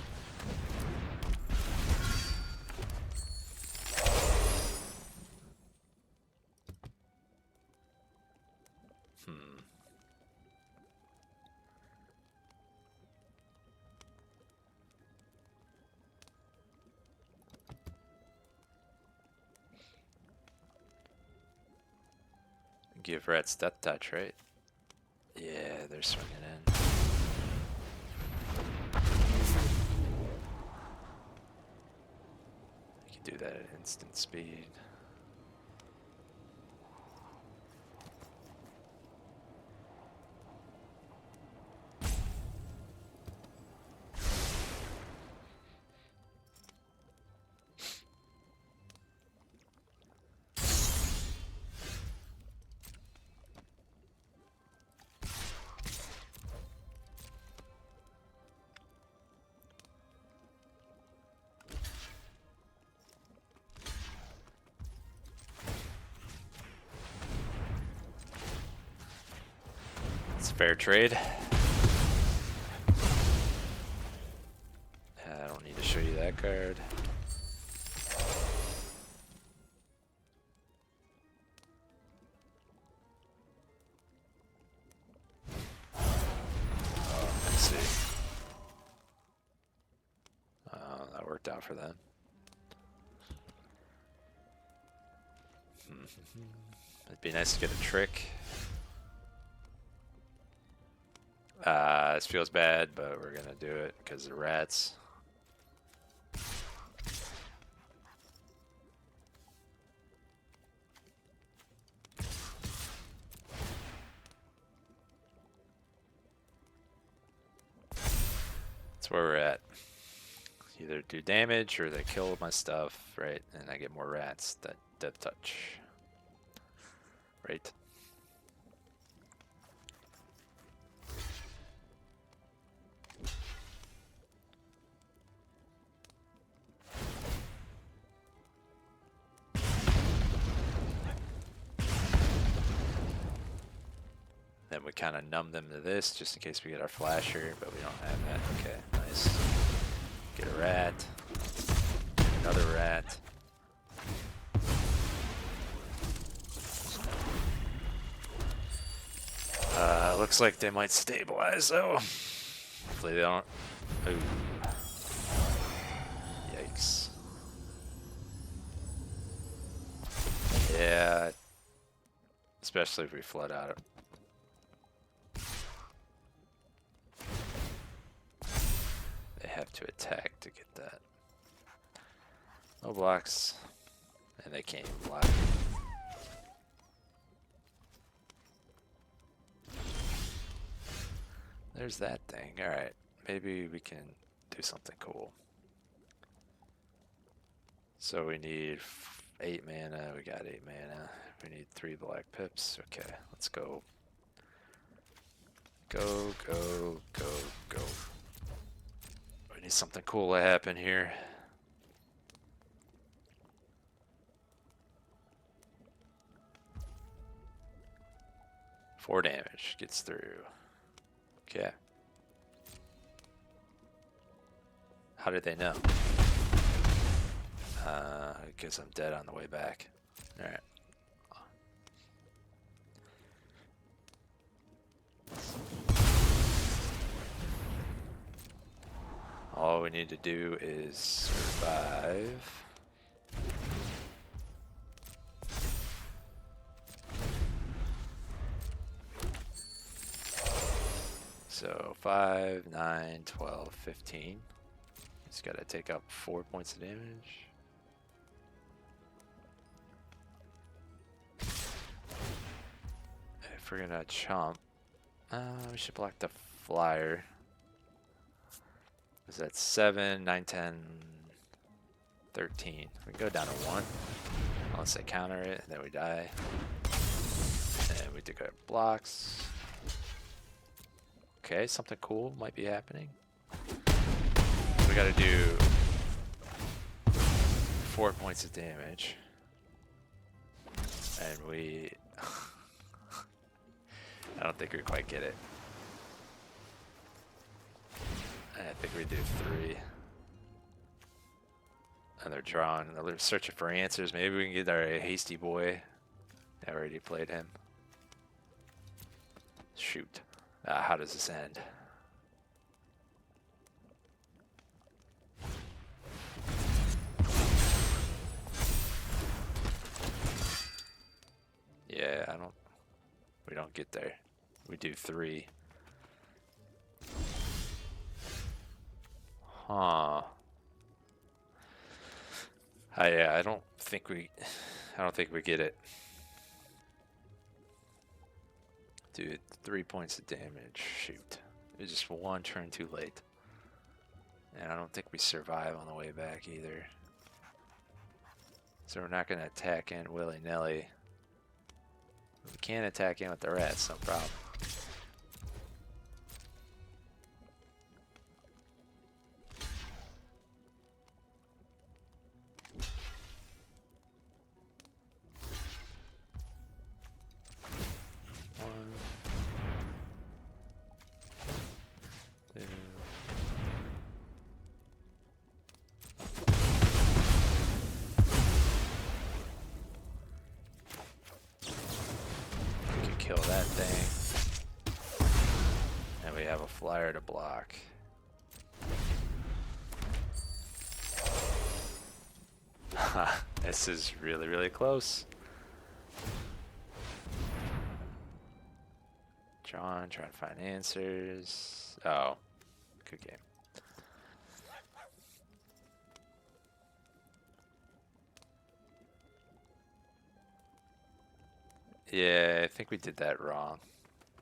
Give rats death touch, right? Yeah, they're swinging in. You can do that at instant speed. Fair trade. I don't need to show you that card. Oh, let's see. worked out for them. It'd be nice to get a trick. This feels bad, but we're gonna do it because of the rats. That's where we're at. Either do damage or they kill my stuff, right? And I get more rats. That death touch. Right? Then we kind of numb them to this just in case we get our flasher, but we don't have that. Okay, nice. Get a rat. Another rat. Looks like they might stabilize though. Hopefully they don't. Ooh. Yikes. Yeah. Especially if we flood out of. They have to attack to get that. No blocks. And they can't even block. There's that thing. Alright. Maybe we can do something cool. So we need 8 mana. We got 8 mana. We need 3 black pips. Okay, let's go. Go, go, go, go. We need something cool to happen here. Four damage. Gets through. Okay. How did they know? Because I'm dead on the way back. Alright. All we need to do is survive. So 5, 9, 12, 15. Just gotta take up 4 points of damage. If we're gonna chomp, we should block the flyer. Is that 7, 9, 10, 13? We can go down to 1. Unless they counter it, and then we die. And we take our blocks. Okay, something cool might be happening. We gotta do 4 points of damage. And we... I don't think we quite get it. I think we do 3. And they're drawing, they're searching for answers. Maybe we can get our hasty boy. I already played him. Shoot. How does this end? Yeah, we don't get there. We do 3. Huh. Yeah, I don't think we get it. Dude, 3 points of damage. Shoot. It's just one turn too late. And I don't think we survive on the way back either. So we're not going to attack in willy-nilly. We can attack in with the rats, no problem. Kill that thing. And we have a flyer to block. This is really, really close. John, trying to find answers. Oh, good game. Yeah, I think we did that wrong.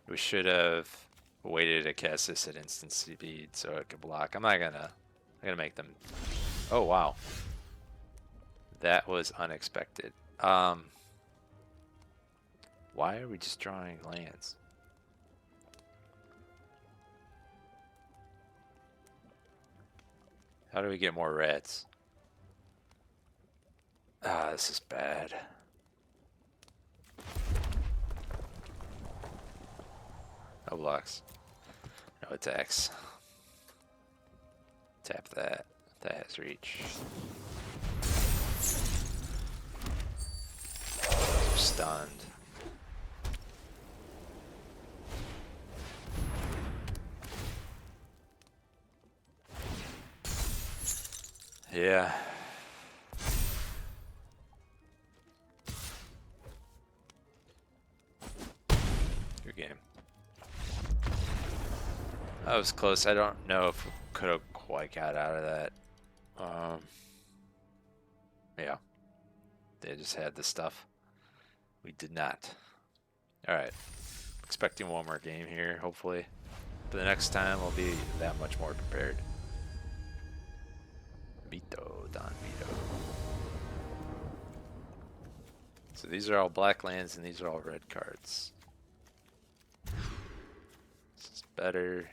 We should have waited to cast this at instant speed so it could block. I'm gonna make them. Oh wow, that was unexpected. Why are we just drawing lands? How do we get more reds? Ah, this is bad. No blocks. No attacks. Tap that. That has reach. We're stunned. Yeah. Good game. That was close. I don't know if we could have quite got out of that. Yeah. They just had the stuff. We did not. Alright. Expecting one more game here, hopefully. But the next time we'll be that much more prepared. Vito, Don Vito. So these are all black lands and these are all red cards. This is better.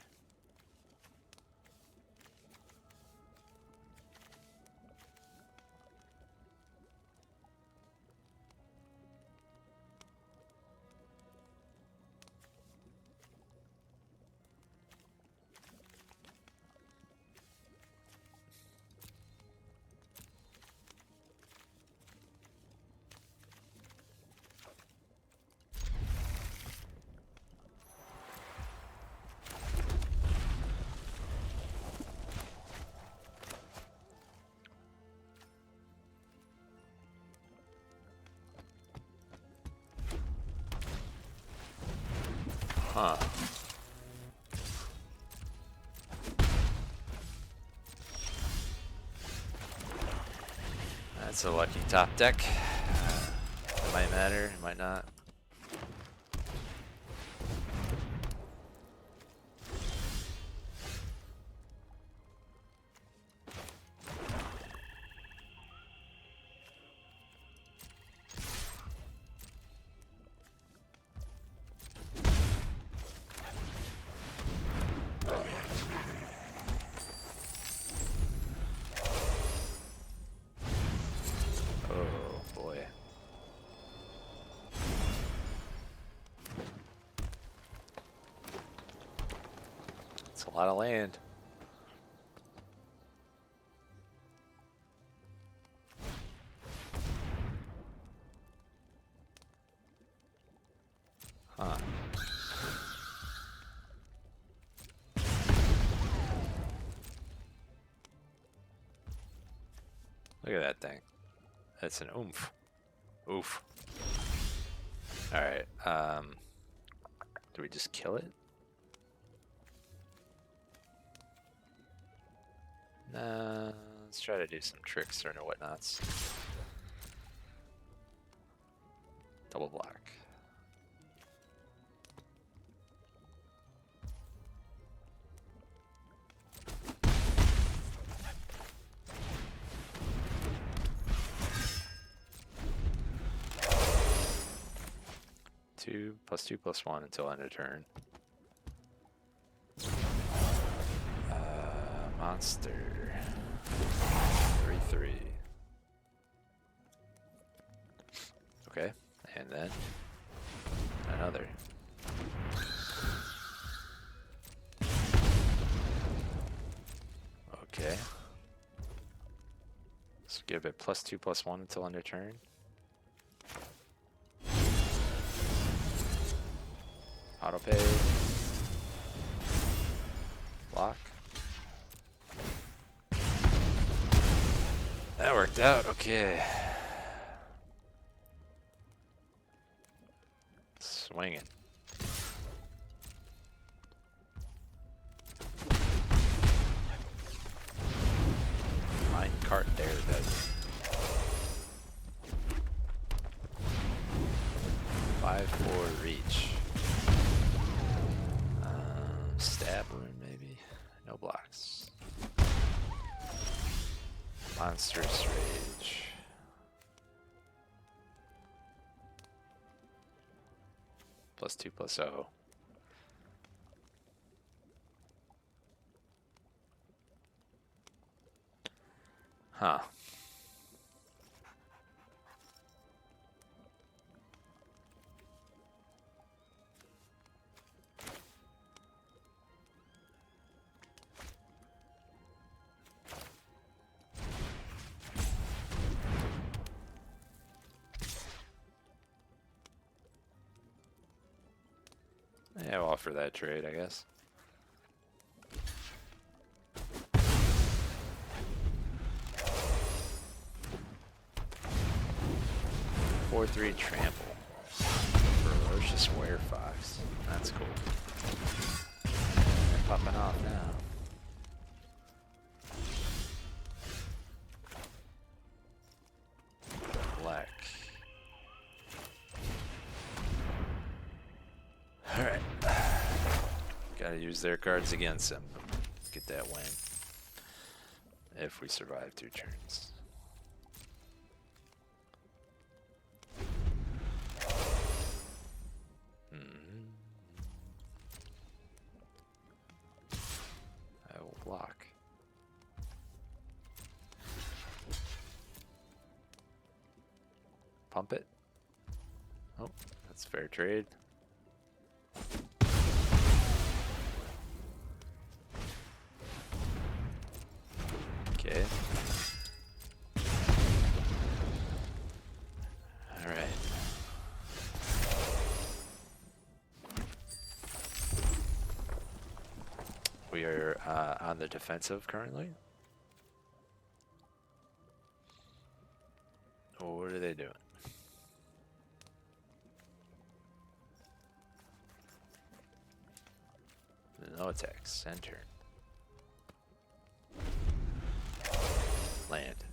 Huh. That's a lucky top deck. It might matter, it might not. A lot of land. Huh. Look at that thing. That's an oomph. Oof. Alright, do we just kill it? Nah, let's try to do some tricks or whatnots. Double block. +2/+1 until end of turn. Monster. 3/3. Okay, and then another. Okay. Let's give it +2/+1 until end of turn. Auto pay. Block. That worked. worked out. Okay. Swinging. Minecart there does. 5-4 reach. Stab wound maybe. No blocks. Monstrous rage. +2/+0. Huh. Yeah, I'll offer that trade, I guess. /4/3 trample. Ferocious werefox. That's cool. They're popping off now. Black. Alright. Gotta use their cards against them. Get that win. If we survive 2 turns. I will block. Pump it. Oh, that's fair trade. Okay. All right. We are on the defensive currently. Oh, what are they doing? No attacks. Center. Land.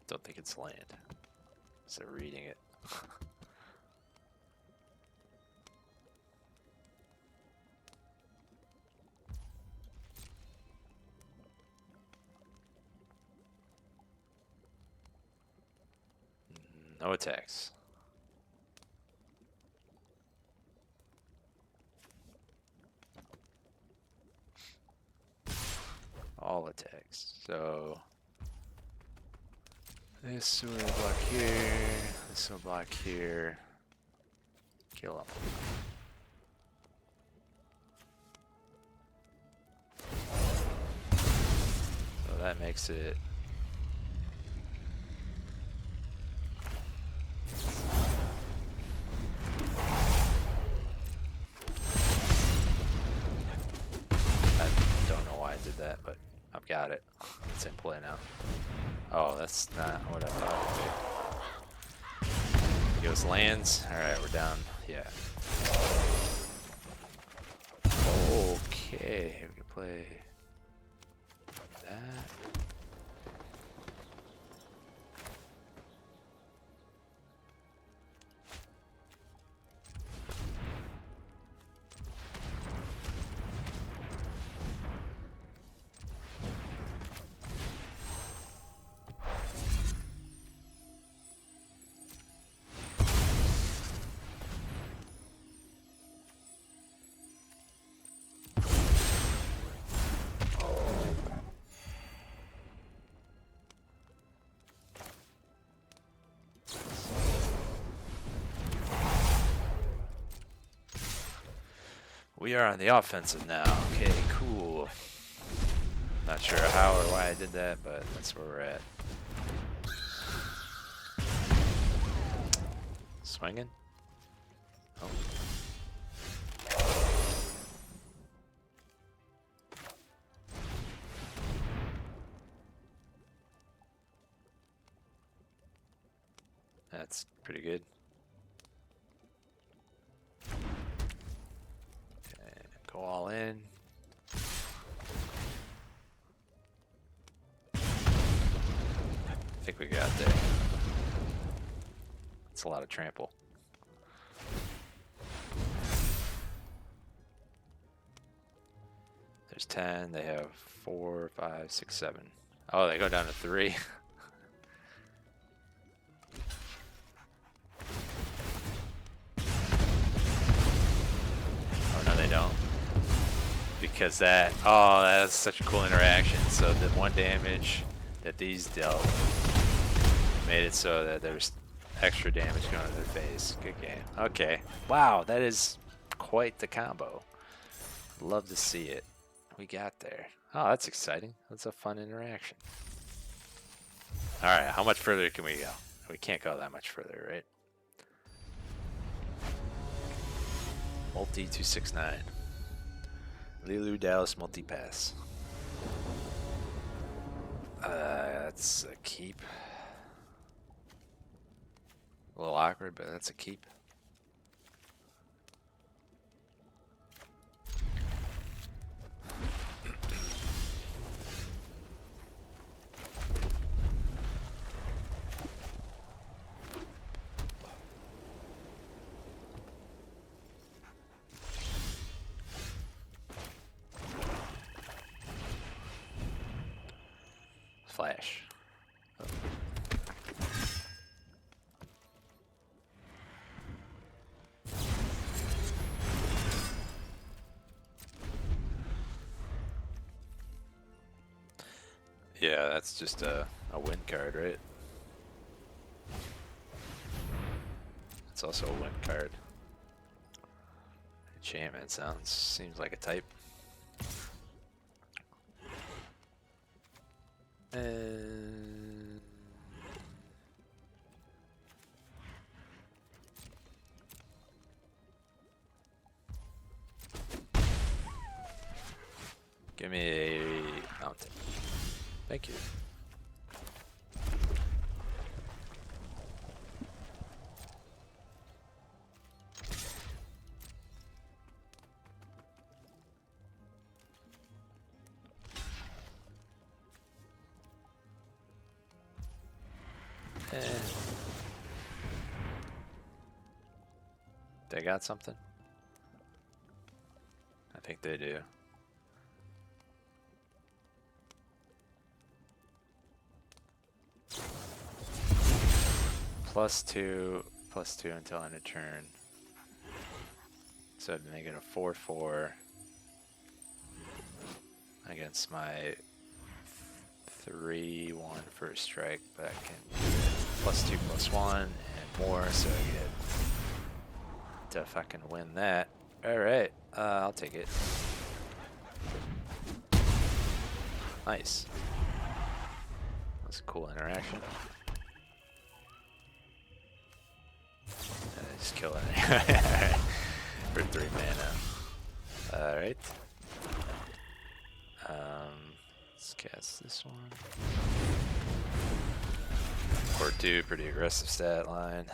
Don't think it's land. So reading it. No attacks. All attacks. So this will block here. This will block here. Kill him. So that makes it that, but I've got it. It's in play now. Oh, that's not what I thought it would be. It goes lands. Alright, we're down. Yeah. Okay, we can play that. We are on the offensive now. Okay, cool. Not sure how or why I did that, but that's where we're at. Swinging? Oh. That's pretty good. Okay, go all in. I think we got there. It's a lot of trample. There's 10. They have 4, 5, 6, 7. Oh, they go down to 3. Oh, no, they don't. Because that, oh, that's such a cool interaction. So the 1 damage that these dealt made it so that there's extra damage going to their face. Good game. Okay. Wow, that is quite the combo. Love to see it. We got there. Oh, that's exciting. That's a fun interaction. All right, how much further can we go? We can't go that much further, right? Multi 269. Lilu Dallas multi-pass. That's a keep. A little awkward, but that's a keep. Flash. Oh. Yeah, that's just a win card, right? It's also a win card. Enchantment seems like a type. Give me a mountain. Thank you. They got something? I think they do. +2 until end of turn. So to make it a 4/4 against my 3/1 first strike, but I can +2/+1 and more, so I get to fucking win that. Alright, I'll take it. Nice. That's a cool interaction. Just kill it. For 3 mana. Alright. Let's cast this one. Core 2, pretty aggressive stat line.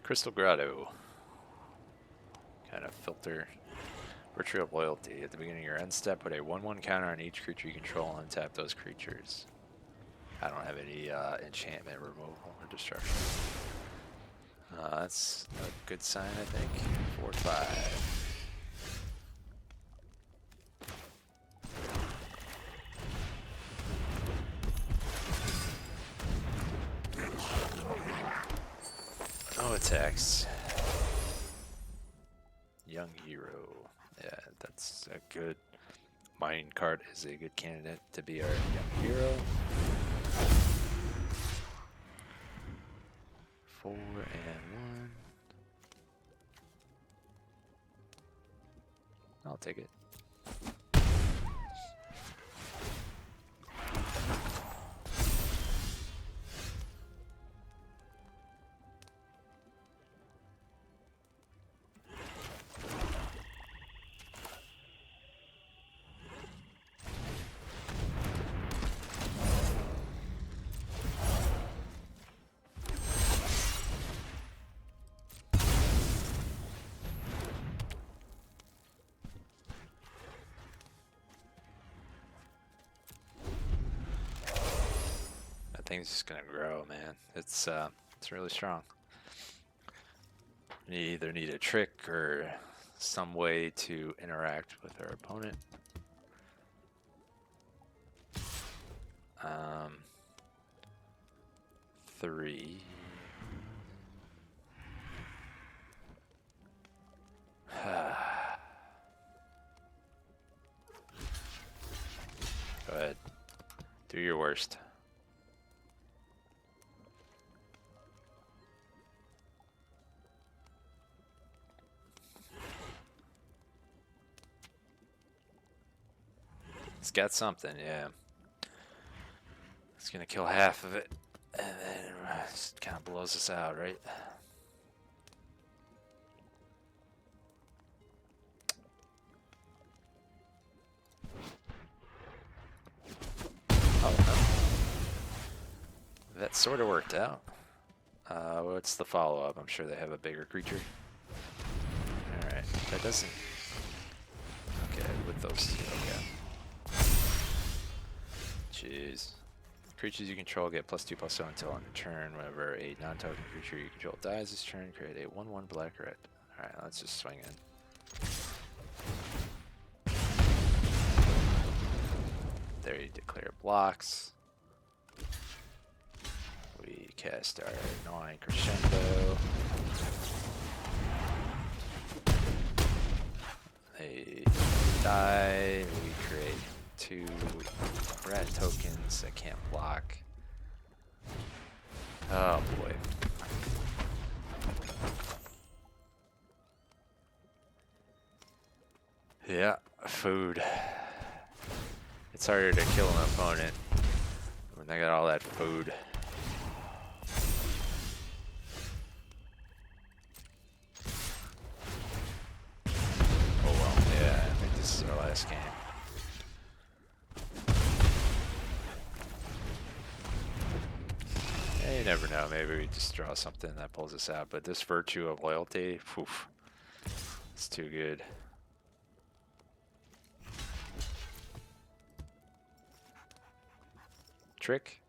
Crystal Grotto. Kind of filter. Virtue of Loyalty. At the beginning of your end step, put a 1/1 counter on each creature you control and tap those creatures. I don't have any enchantment removal or destruction. That's a good sign, I think. 4/5. No attacks. Young Hero. Yeah, that's a good. Mining card is a good candidate to be our young hero. 4 and 1. I'll take it. thing's just gonna grow, man. It's really strong. You either need a trick or some way to interact with our opponent. Three. Go ahead. Do your worst. It's got something, yeah. It's gonna kill half of it, and then it just kind of blows us out, right? Oh, no. That sort of worked out. What's the follow-up? I'm sure they have a bigger creature. Alright, that doesn't... Okay, with those two, okay. Jeez. Creatures you control get +2/+0 until on turn. Whenever a non-token creature you control dies this turn, create a 1/1 black red. Alright, let's just swing in. There you declare blocks. We cast our Gnawing Crescendo. They die. We create 2 red tokens that can't block. Oh boy. Yeah, food. It's harder to kill an opponent when they got all that food. Oh well, yeah, I think this is our last game. Yeah, you never know, maybe we just draw something that pulls us out, but this Virtue of Loyalty, poof, it's too good. Trick.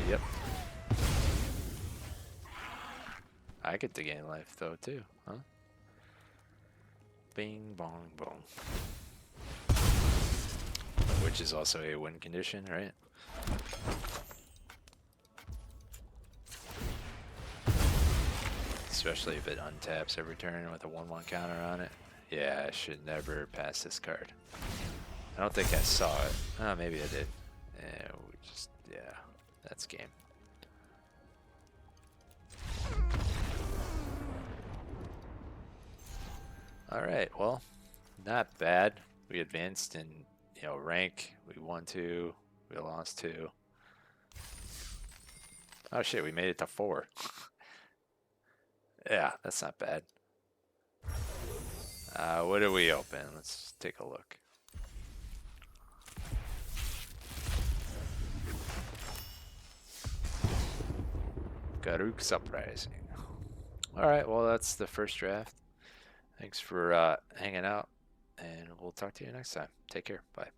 Yep. I get to gain life though too, huh? Bing bong boom. Which is also a win condition, right? Especially if it untaps every turn with a 1/1 counter on it. Yeah, I should never pass this card. I don't think I saw it. Oh, maybe I did. Yeah, yeah, that's game. Alright, well, not bad. We advanced in, rank. We won 2. We lost 2. Oh shit, we made it to 4. Yeah, that's not bad. What do we open? Let's take a look. Garruk's Uprising. Alright, well that's the first draft. Thanks for hanging out, and we'll talk to you next time. Take care. Bye.